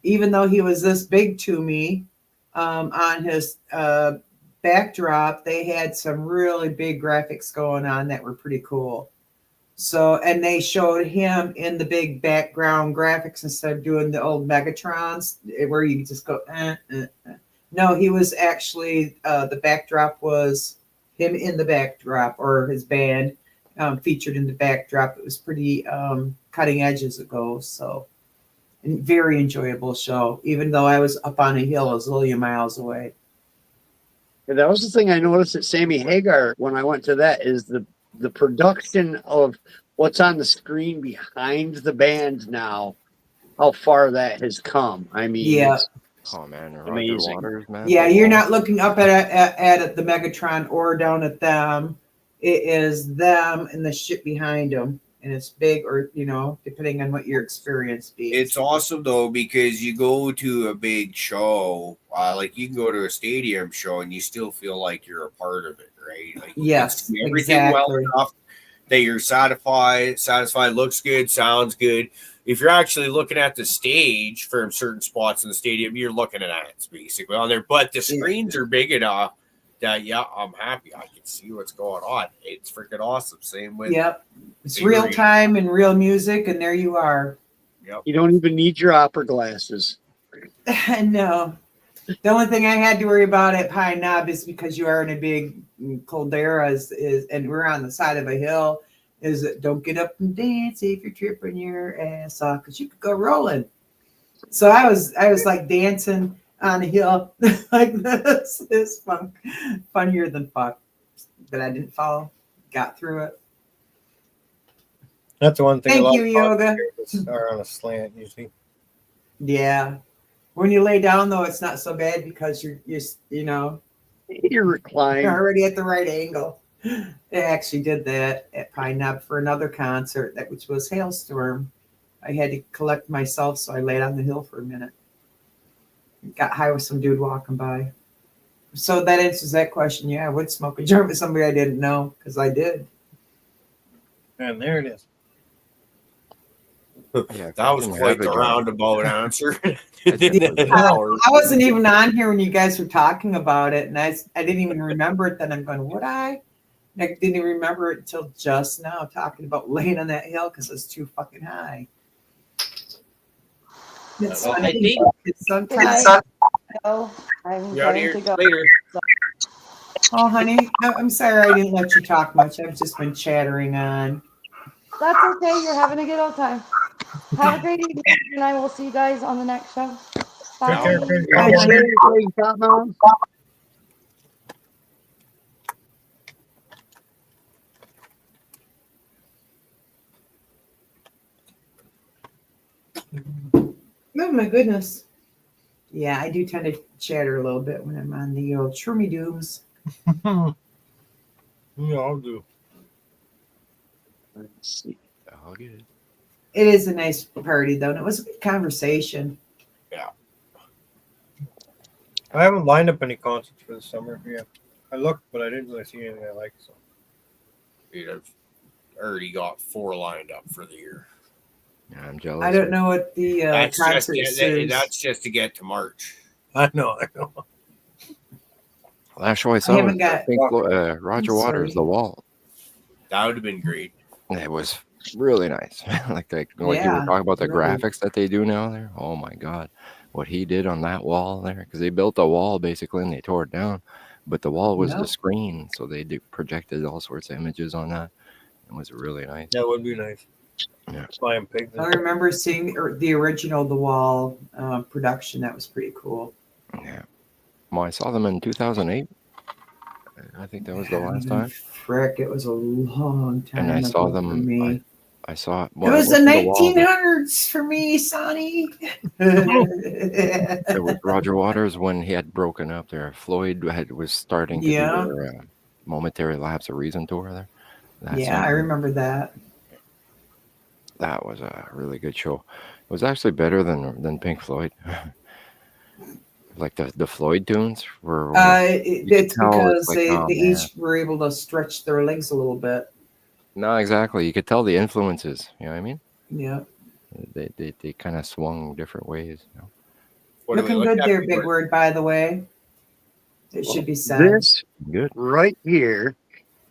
even though he was this big to me, on his backdrop, they had some really big graphics going on that were pretty cool. So, and they showed him in the big background graphics instead of doing the old Megatrons where you just go, No, he was actually, the backdrop was him in the backdrop, or his band featured in the backdrop. It was pretty cutting edge as it goes. So, and very enjoyable show, even though I was up on a hill a zillion miles away. And that was the thing I noticed at Sammy Hagar when I went to that, is the production of what's on the screen behind the band now, how far that has come. I mean, Yeah. it's Oh man, Roger amazing. Waters, man. Yeah, you're not looking up at the Megatron or down at them. It is them and the shit behind them, and it's big, or depending on what your experience be. It's awesome though, because you go to a big show, like you can go to a stadium show and you still feel like you're a part of it, right? Like you Yes, can see everything well exactly. enough that you're satisfied, looks good, sounds good. if you're actually looking at the stage from certain spots in the stadium, you're looking at ants basically on there. But the screens are big enough that I'm happy. I can see what's going on. It's freaking awesome. Same with It's real time and real music, and there you are. You don't even need your opera glasses. No. The only thing I had to worry about at Pine Knob is because you are in a big caldera and we're on the side of a hill, is that don't get up and dance if you're tripping your ass off because you could go rolling. So I was like dancing on a hill like this. It's funnier than fuck. But I didn't fall. Got through it. That's the one thing. Thank you, yoga. Are on a slant usually. Yeah. When you lay down though, it's not so bad because you're reclined. You're already at the right angle. They actually did that at Pine Knob for another concert which was Hailstorm. I had to collect myself, so I laid on the hill for a minute. Got high with some dude walking by. So that answers that question. Yeah, I would smoke a joint with somebody I didn't know because I did. And there it is. Yeah, that was quite the roundabout answer. I wasn't even on here when you guys were talking about it, and I didn't even remember it. Then I'm going, would I? And I didn't even remember it until just now, talking about laying on that hill because it's too fucking high. It's I think sometimes. No, I'm You're out going here to go. later. Oh, honey, I'm sorry I didn't let you talk much. I've just been chattering on. That's okay. You're having a good old time. Have a great evening, and I will see you guys on the next show. Bye. Oh my goodness. Yeah, I do tend to chatter a little bit when I'm on the old Shroomy Dooms. Yeah, I'll do. Let's see. I'll get it. It is a nice party though, and it was a good conversation. Yeah. I haven't lined up any concerts for the summer yet. I looked, but I didn't really see anything I like. So Dude, I've already got 4 lined up for the year. Yeah, I'm jealous. I don't know what the concert is. That's just to get to March. I know. Last show I saw was got- Roger I'm Waters, sorry. The Wall. That would have been great. It was really nice. like what you were Yeah, talking about, the really. graphics that they do now there. Oh my God. What he did on that wall there. Because they built a wall basically and they tore it down. But the wall was Yep. the screen. So they projected all sorts of images on that. It was really nice. That would be nice. Yeah. Flying pigs. I remember seeing the original The Wall production. That was pretty cool. Yeah. Well, I saw them in 2008. I think that was the last time. Frick, it was a long time. And I saw ago for them. me. I saw it. It was the 1900s for me, Sonny. It was Roger Waters when he had broken up there. Floyd was starting to do their Momentary Lapse of Reason tour there. Yeah, I remember that. That was a really good show. It was actually better than Pink Floyd. Like the Floyd tunes were. It's because like, they oh, each were able to stretch their legs a little bit. No, exactly. You could tell the influences. You know what I mean? Yeah. They kind of swung different ways. You know? Looking good there, Big Word, by the way. It should be said. This good right here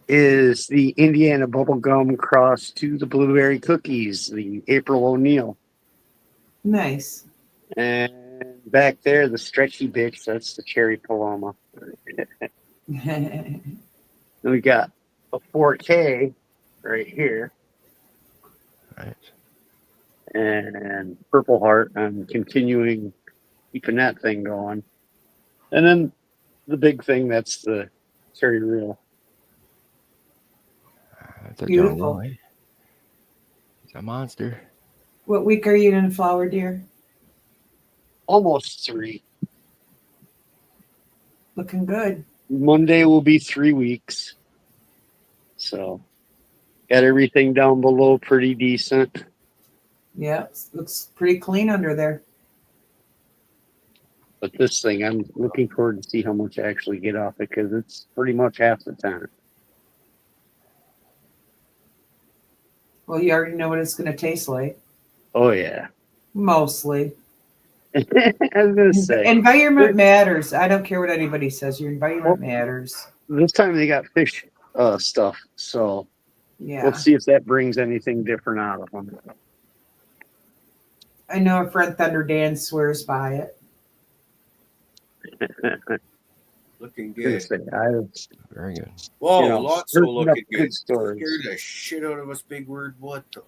is the Indiana Bubblegum cross to the Blueberry Cookies, the April O'Neil. Nice. And back there, the Stretchy Bitch, that's the Cherry Paloma. Then we got a 4K right here. Right. And Purple Heart, I'm continuing keeping that thing going. And then the big thing, that's the Cherry Real. That's a Beautiful. jungle, eh? He's a monster. What week are you in Flower, dear? Almost 3. Looking good. Monday will be 3 weeks. So, got everything down below pretty decent. Yeah, looks pretty clean under there. But this thing, I'm looking forward to see how much I actually get off it because it's pretty much half the time. Well, you already know what it's going to taste like. Oh yeah. Mostly. I was gonna say Environment matters. I don't care what anybody says. Your environment matters. this time they got fish stuff, so Yeah. let's see if that brings anything different out of them. I know a friend Thunder Dan swears by it. Looking Gonna good. say, Very good. Whoa, you know, lots heard of enough looking good good. stories. Scared the shit out of us, big word. What the?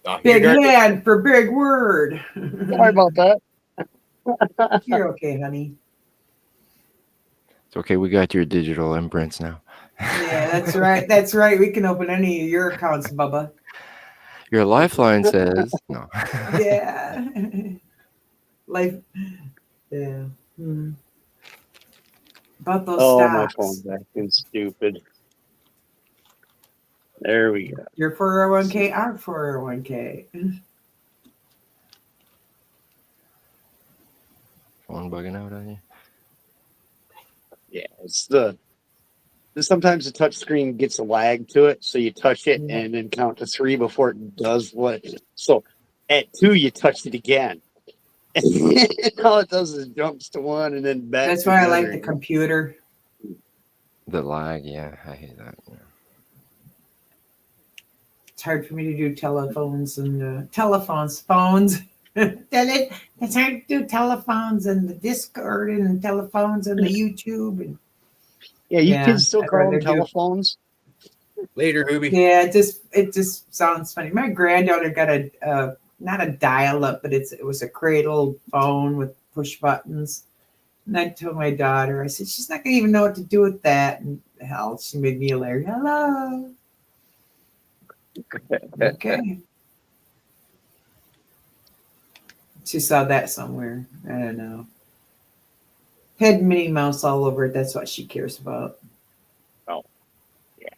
Oh, Big you're gonna- hand for big word. Sorry about that. You're okay, honey. It's okay. We got your digital imprints now. Yeah, that's right. That's right. We can open any of your accounts, Bubba. Your lifeline says no. Yeah. Life. Yeah. Hmm. About those Oh, my stocks. phone's acting stupid. There we go. Your 401k, our 401k. Phone bugging out on you. Yeah, it's sometimes the touch screen gets a lag to it, so you touch it and then count to 3 before it does what. So at 2 you touch it again. And all it does is jumps to 1 and then back. That's to why I the like other. the computer. The lag, yeah, I hate that. Yeah. It's hard for me to do telephones and phones. It's hard to do telephones and the Discord and telephones and the YouTube. And Yeah, you Yeah, kids still I'd call rather them do- telephones? Later, Hooby. yeah, it just sounds funny. My granddaughter got a not a dial-up, but it was a cradle phone with push buttons. And I told my daughter, I said, she's not gonna even know what to do with that. And hell, she made me alert. Hello. Okay. She saw that somewhere. I don't know. Had Minnie Mouse all over it. That's what she cares about. Oh, yeah.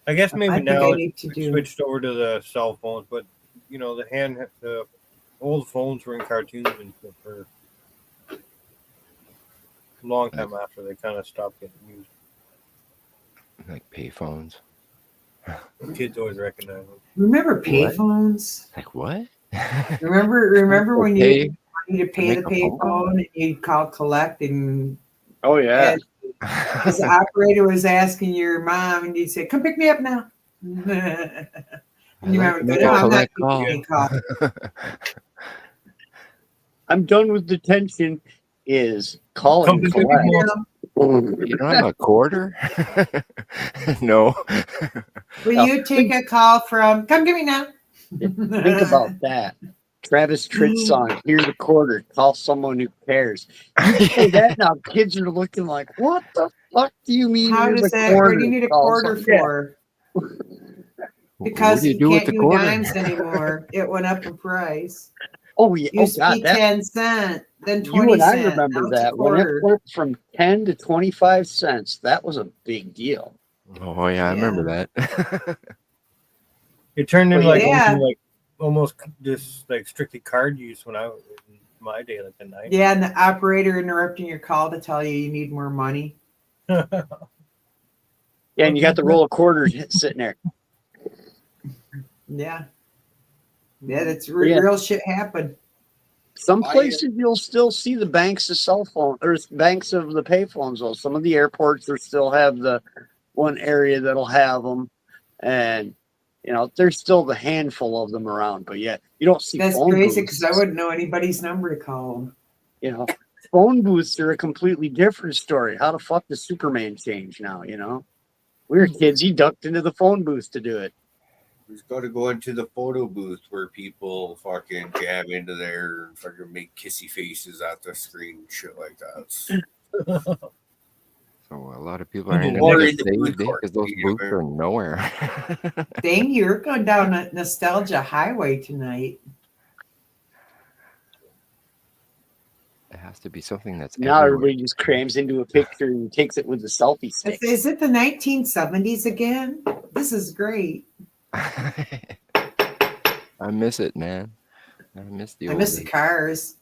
I guess maybe I think now I need to it's do. switched over to the cell phones, but the old phones were in cartoons and stuff for a long time after they kind of stopped getting used. Like payphones. Kids always recognize them. Remember What? payphones? Like what? Remember when you Pay- need to pay the make a phone call? payphone and you'd call collect and Oh, yeah. the operator was asking your mom and you'd say, "Come pick me up now." And I you like remember, to make "No, a I'm not collect taking a call." I'm done with detention is call Come and pick me collect. up. You don't have a quarter? No. Will Now, you take a call from? Come get me now. Think about that. Travis Tritt's song, "Here's a quarter, call someone who cares." You say that now, kids are looking like, what the fuck do you mean? How here's does a that? What quarter, do you need a call quarter someone- Yeah. for? What Because do you you do with can't the do quarter? dimes anymore. It went up in price. Oh, yeah. Used to God, be that, 10 cents, then you 20 and I cents. remember Now it's a that. When it quarter. went from 10 to 25 cents, that was a big deal. Oh yeah, I remember that. It turned into Well, like yeah. almost just like strictly card use when I was in my day, like the 90s. Yeah, and the operator interrupting your call to tell you need more money. Yeah, and you got the roll of quarters sitting there. Yeah. Yeah, that's Yeah. real shit happened. Some places you'll still see the banks of cell phone or banks of the payphones. Though some of the airports will still have the one area that'll have them, and there's still the handful of them around. But yet you don't see. That's phone crazy booths. because I wouldn't know anybody's number to call them. Phone booths are a completely different story. How the fuck does Superman change now? We were kids. He ducked into the phone booth to do it. We've got to go into the photo booth where people fucking jam into there and fucking make kissy faces at the screen and shit like that. So a lot of people are in Or the in the food court, because those you booths know. are nowhere. Dang, you're going down a nostalgia highway tonight. It has to be something that's Now everywhere. everybody just crams into a picture and takes it with the selfie stick. Is it the 1970s again? This is great. I miss it, man. I miss the I old miss the days. cars.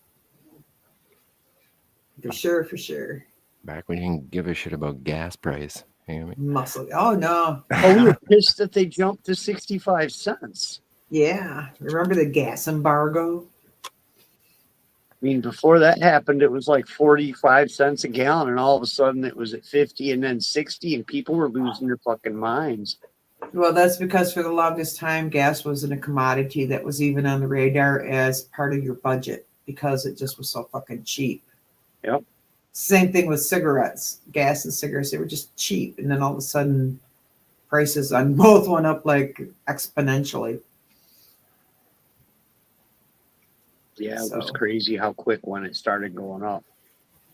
For sure, for sure. Back when you didn't give a shit about gas price. You know what I Muscle. Oh no. Oh, we were pissed that they jumped to 65 cents. Yeah. Remember the gas embargo? I mean, before that happened, it was like 45 cents a gallon, and all of a sudden it was at 50 and then 60, and people were losing their fucking minds. Well, that's because for the longest time, gas wasn't a commodity that was even on the radar as part of your budget because it just was so fucking cheap. Yep. Same thing with cigarettes, gas and cigarettes. They were just cheap. And then all of a sudden, prices on both went up like exponentially. Yeah, it was So- crazy how quick when it started going up.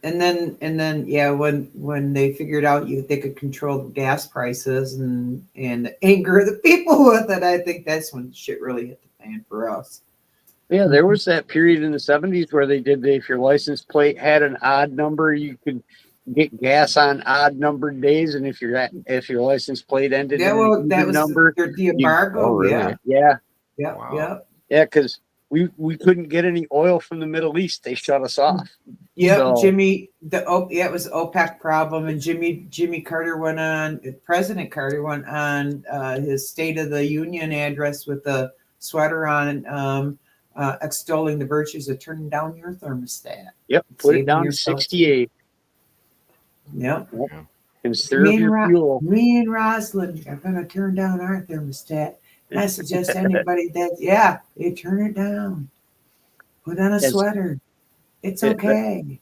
And then, yeah, when they figured out they could control the gas prices and anger the people with it, I think that's when shit really hit the fan for us. Yeah, there was that period in the 70s where they did if your license plate had an odd number, you could get gas on odd numbered days, and if your license plate ended Yeah, in well, an that even was number, the embargo. Oh, really? Yeah, yeah, because we couldn't get any oil from the Middle East. They shut us off. Yep, So- Jimmy. It was OPEC problem, and Jimmy Carter President Carter went on his State of the Union address with the sweater on, extolling the virtues of turning down your thermostat. Yep, put it Saving down to yourself. 68. Yep. Conserve your fuel. Me and Rosalind are gonna turn down our thermostat. And I suggest anybody they turn it down. Put on a Yes. sweater. It's Yeah. okay.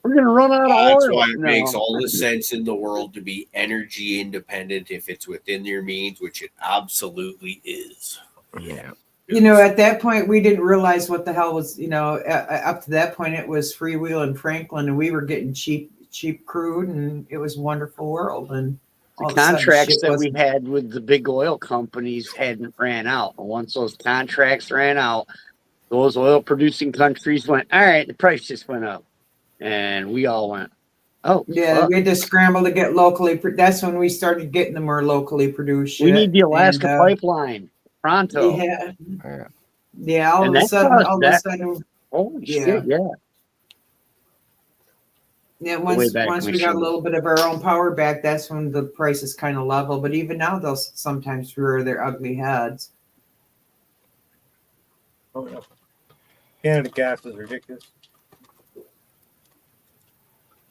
We're gonna run out of That's oil. why it No. makes all the sense in the world to be energy independent if it's within your means, which it absolutely is. Yeah. You know, at that point, we didn't realize what the hell was, up to that point, it was Freewheel and Franklin, and we were getting cheap crude, and it was a wonderful world. And all The of a sudden, contracts shit that we wasn't- had with the big oil companies hadn't ran out. And once those contracts ran out, those oil producing countries went, all right, the price just went up. And we all went, oh, Yeah, fuck. we had to scramble to get locally. That's when we started getting the more locally produced shit. We need the Alaska And, pipeline pronto. Yeah, Yeah. yeah. All And of a that sudden, caused Holy Yeah. shit, yeah. yeah. Way Once back we got a machine. little bit of our own power back, that's when the prices kind of level. But even now, they'll sometimes rear their ugly heads. Oh, yeah. Canada gas is ridiculous.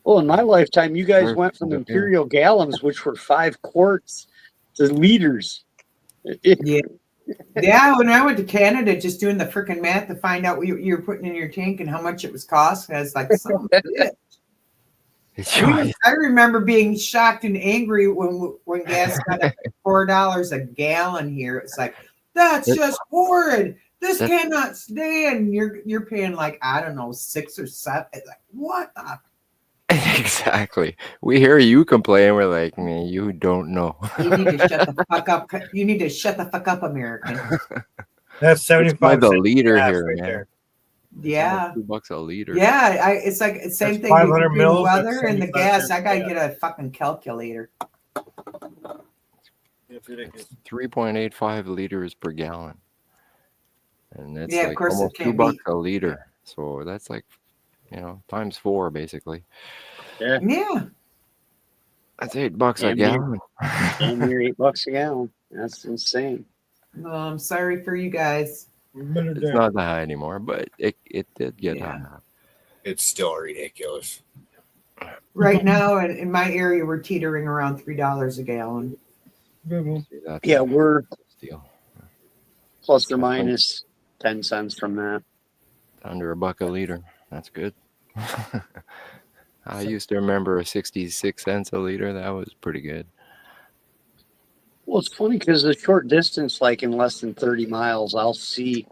Well, in my lifetime, you guys Sure. went from Yeah. imperial gallons, which were 5 quarts, to liters. Yeah. Yeah, when I went to Canada, just doing the freaking math to find out what you were putting in your tank and how much it was costing, I was like, son of a bitch. I remember being shocked and angry when gas got up to $4 a gallon here. It's like, that's just horrid. This cannot stand. You're paying like, I don't know, 6 or 7. It's like, what the? Exactly. We hear you complain. We're like, man, you don't know. You need to shut the fuck up. You need to shut the fuck up, American. That's It's 75 by the cents liter gas here, right man. there. Yeah. $2 a liter. Yeah, it's like the same That's thing 500 between the mils, that's weather and the 75 gas. cents I gotta gas. get a fucking calculator. It's ridiculous. 3.85 liters per gallon. And that's Yeah, of like course it almost can't $2 be- a liter. So that's like, times 4 basically. Yeah. That's $8 a Damn near. gallon. And you're $8 a gallon. That's insane. Well, I'm sorry for you guys. It's not that high anymore, but it did get Yeah. high. It's still ridiculous. Right now in my area, we're teetering around $3 a gallon. See, that's Yeah, a we're steal. plus or minus 10 cents from that. Under $1 a liter. That's good. I used to remember 66 cents a liter. That was pretty good. Well, it's funny because the short distance, like in less than 30 miles, I'll see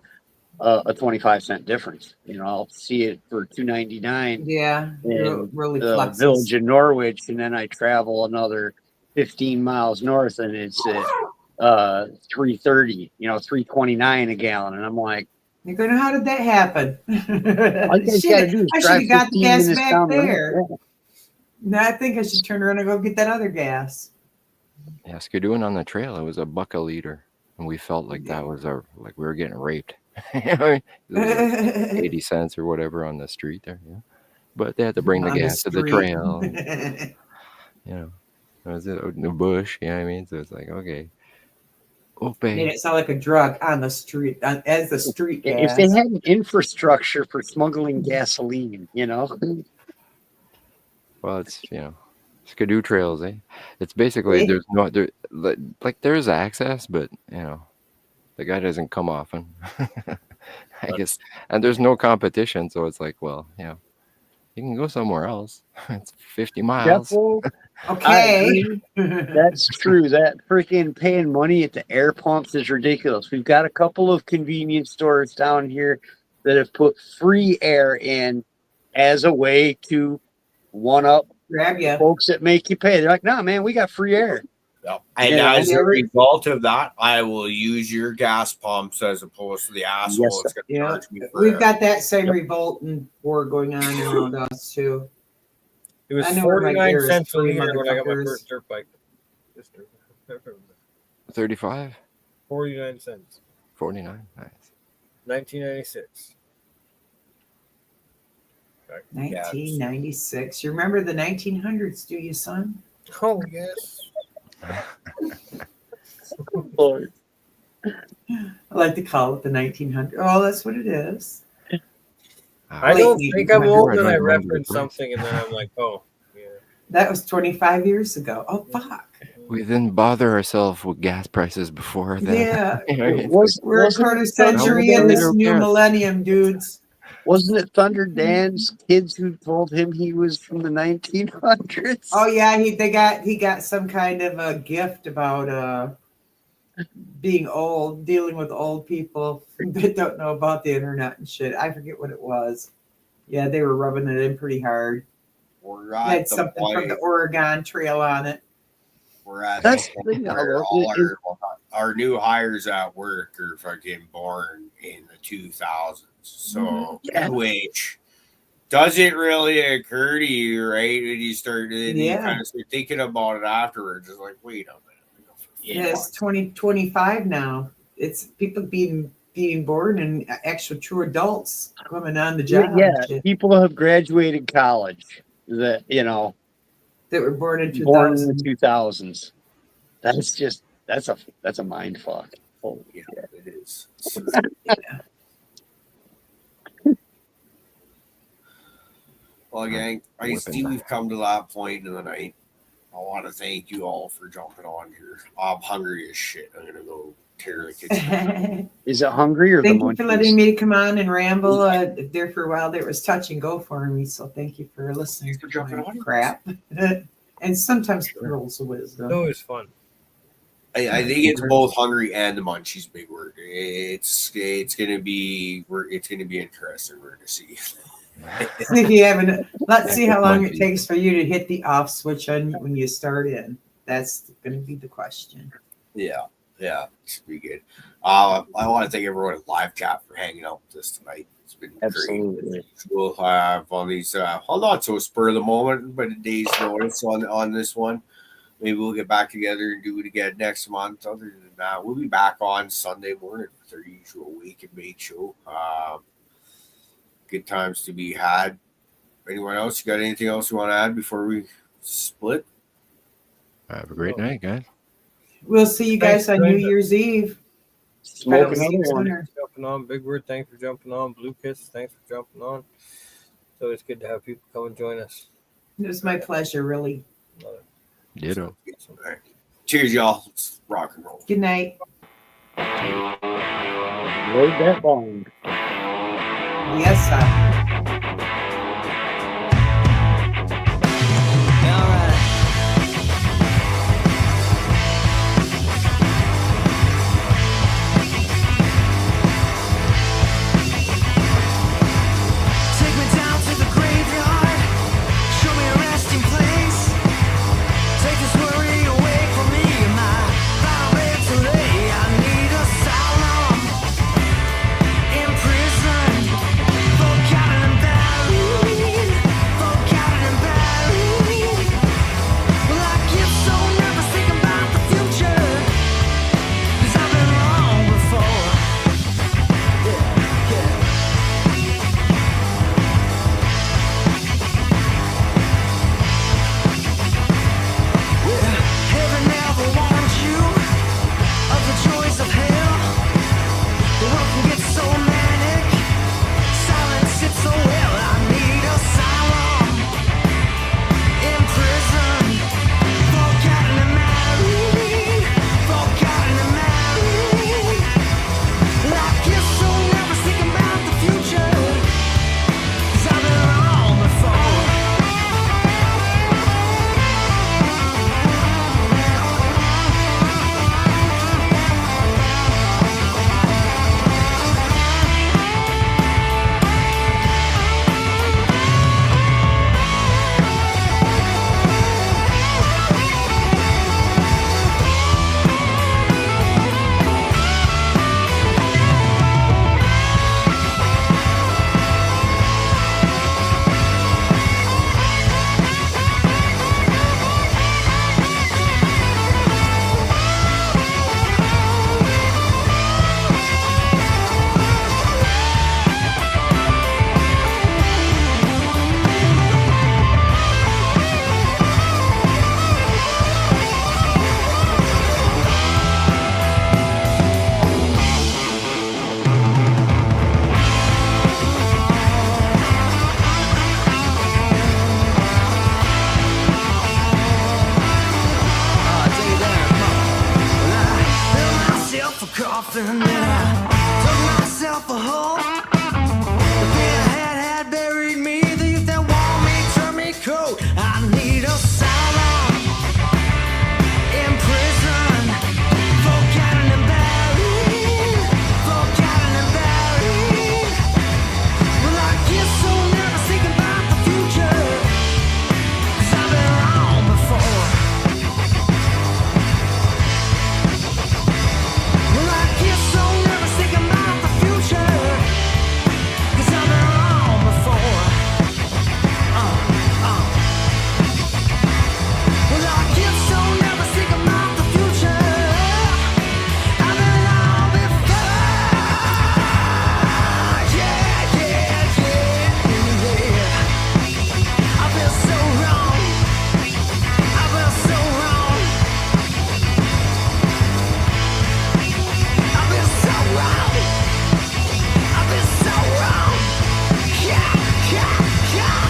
a 25-cent difference. I'll see it for $2.99 Yeah, in really the flexes. village of Norwich, and then I travel another 15 miles north, and it's at $3.30, $3.29 a gallon, and I'm like, You're going, how did that happen? all you guys gotta do is I should drive have got the 15 gas minutes back down the road. there. Yeah. No, I think I should turn around and go get that other gas. Yeah, Skidooing on the trail, it was $1 a liter. And we felt like that was like we were getting raped. It was like 80 cents or whatever on the street there. Yeah. But they had to bring the On the gas to the street. trail. Was it out in the bush? You know what I mean? So it's like, okay. Made Ope. it sound like a drug on the street, as the street gas. If they had an infrastructure for smuggling gasoline, you know. Well, it's, skidoo trails, eh? It's basically, there's no, like there's access, but, the guy doesn't come often. I guess. And there's no competition. So it's like, well, you can go somewhere else. It's 50 miles. Okay. That's true. That freaking paying money at the air pumps is ridiculous. We've got a couple of convenience stores down here that have put free air in as a way to one up Grab you. folks that make you pay. They're like, nah, man, we got free air. And Yeah, as a result of that, I will use your gas pumps as opposed to the asshole. Yes, that's gonna Yeah. charge me for We've it. got that same revolt and war going on around us too. It was I know where my 49 gear is, cents a free liter when I got my motherfuckers. first dirt bike. 35? 49 cents. 49? Nice. 1996. 1996. You remember the 1900s, do you, son? Oh, yes. Lord. I like to call it the 1900s. Oh, that's what it is. I don't Late think I'm 1800s. old when I I don't remember reference the price. something and then I'm like, oh, yeah. That was 25 years ago. Oh, fuck. We didn't bother ourselves with gas prices before then. Yeah. You know, it's Was, We're a wasn't, quarter it century Thunder in this Dan- new care. millennium, dudes. wasn't it Thunder Dan's kids who told him he was from the 1900s? Oh yeah, he got some kind of a gift about being old, dealing with old people that don't know about the internet and shit. I forget what it was. Yeah, they were rubbing it in pretty hard. We're It at had the something from point. the Oregon Trail on it. We're at That's the the point thing, where though, all is- our new hires at work are fucking born in the 2000s. So, Yeah. which doesn't really occur to you, right? When you start, and you Yeah. kind of start thinking about it afterwards. It's like, wait a minute. Yeah, it's 2025 now. It's people being born and actual true adults coming on the job. and Yeah, shit, people have graduated college that, that were born in born in 2000. the 2000s. That's a mind fuck. Holy Yeah, shit. it is. Well, gang, I see we've come to that point in the night. I want to thank you all for jumping on here. I'm hungry as shit. I'm gonna go tear the kitchen. Thank Is it hungry or the you for monkeys? letting me come on and ramble. There for a while, there was touch and go for me. So thank you for listening Thanks for jumping to my on. crap. And sometimes pearls of wisdom. It was fun. I think it's both hungry and the munchies big word. It's gonna be interesting. We're gonna see. See if you haven't. Let's see how long it takes for you to hit the off switch on when you start in. That's going to be the question. Yeah, should be good. I want to thank everyone at Live Chat for hanging out with us tonight. It's been Absolutely. great. We'll have on these, well, not so spur of the moment, but a day's notice on this one. Maybe we'll get back together and do it again next month. Other than that, we'll be back on Sunday morning with our usual Wake and Bake show. Good times to be had. Anyone else? You got anything else you want to add before we split? Have a great night, guys. We'll see you guys Thanks, on New Brenda. Year's Eve. Smoke Thanks, another one. Winter. Jumping on. Big Word, thanks for jumping on. Blue Kiss, thanks for jumping on. So it's good to have people come and join us. It was my pleasure, really. Love it. Ditto. All right. Cheers, y'all. Let's rock and roll. Good night. Load that bong. Yes, sir. Take me down to the graveyard, show me a resting place. Take this worry away from me, my final bed to lay. I need asylum in prison, forgotten and buried. coffin and I dug myself a hole. The pain I had buried me. The youth that want me turned me cold. I need asylum in prison. Forgotten and buried. Forgotten and buried. Well, I guess I'll never think about the future. 'Cause I've been wrong before. Well, I guess I'll never think about the future. 'Cause I've been wrong before. Well, I guess I'll never think about the future. I've been wrong before. Yeah, yeah, yeah, yeah. I've been so wrong. I've been so wrong. I've been so wrong. I've been so wrong. Yeah, yeah, yeah.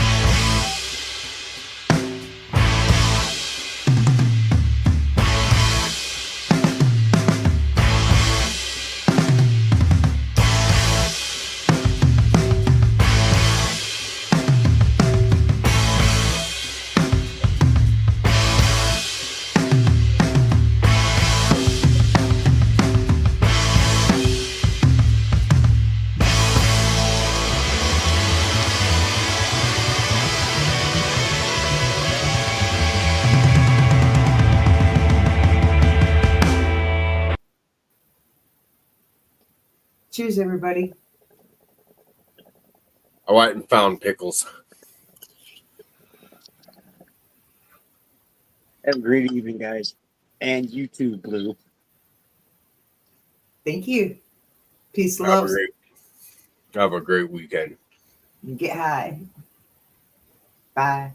Cheers, everybody. I went and found pickles. Have a great evening, guys. And you too, Blue. Thank you. Peace, Have love. a great weekend. Get high. Bye.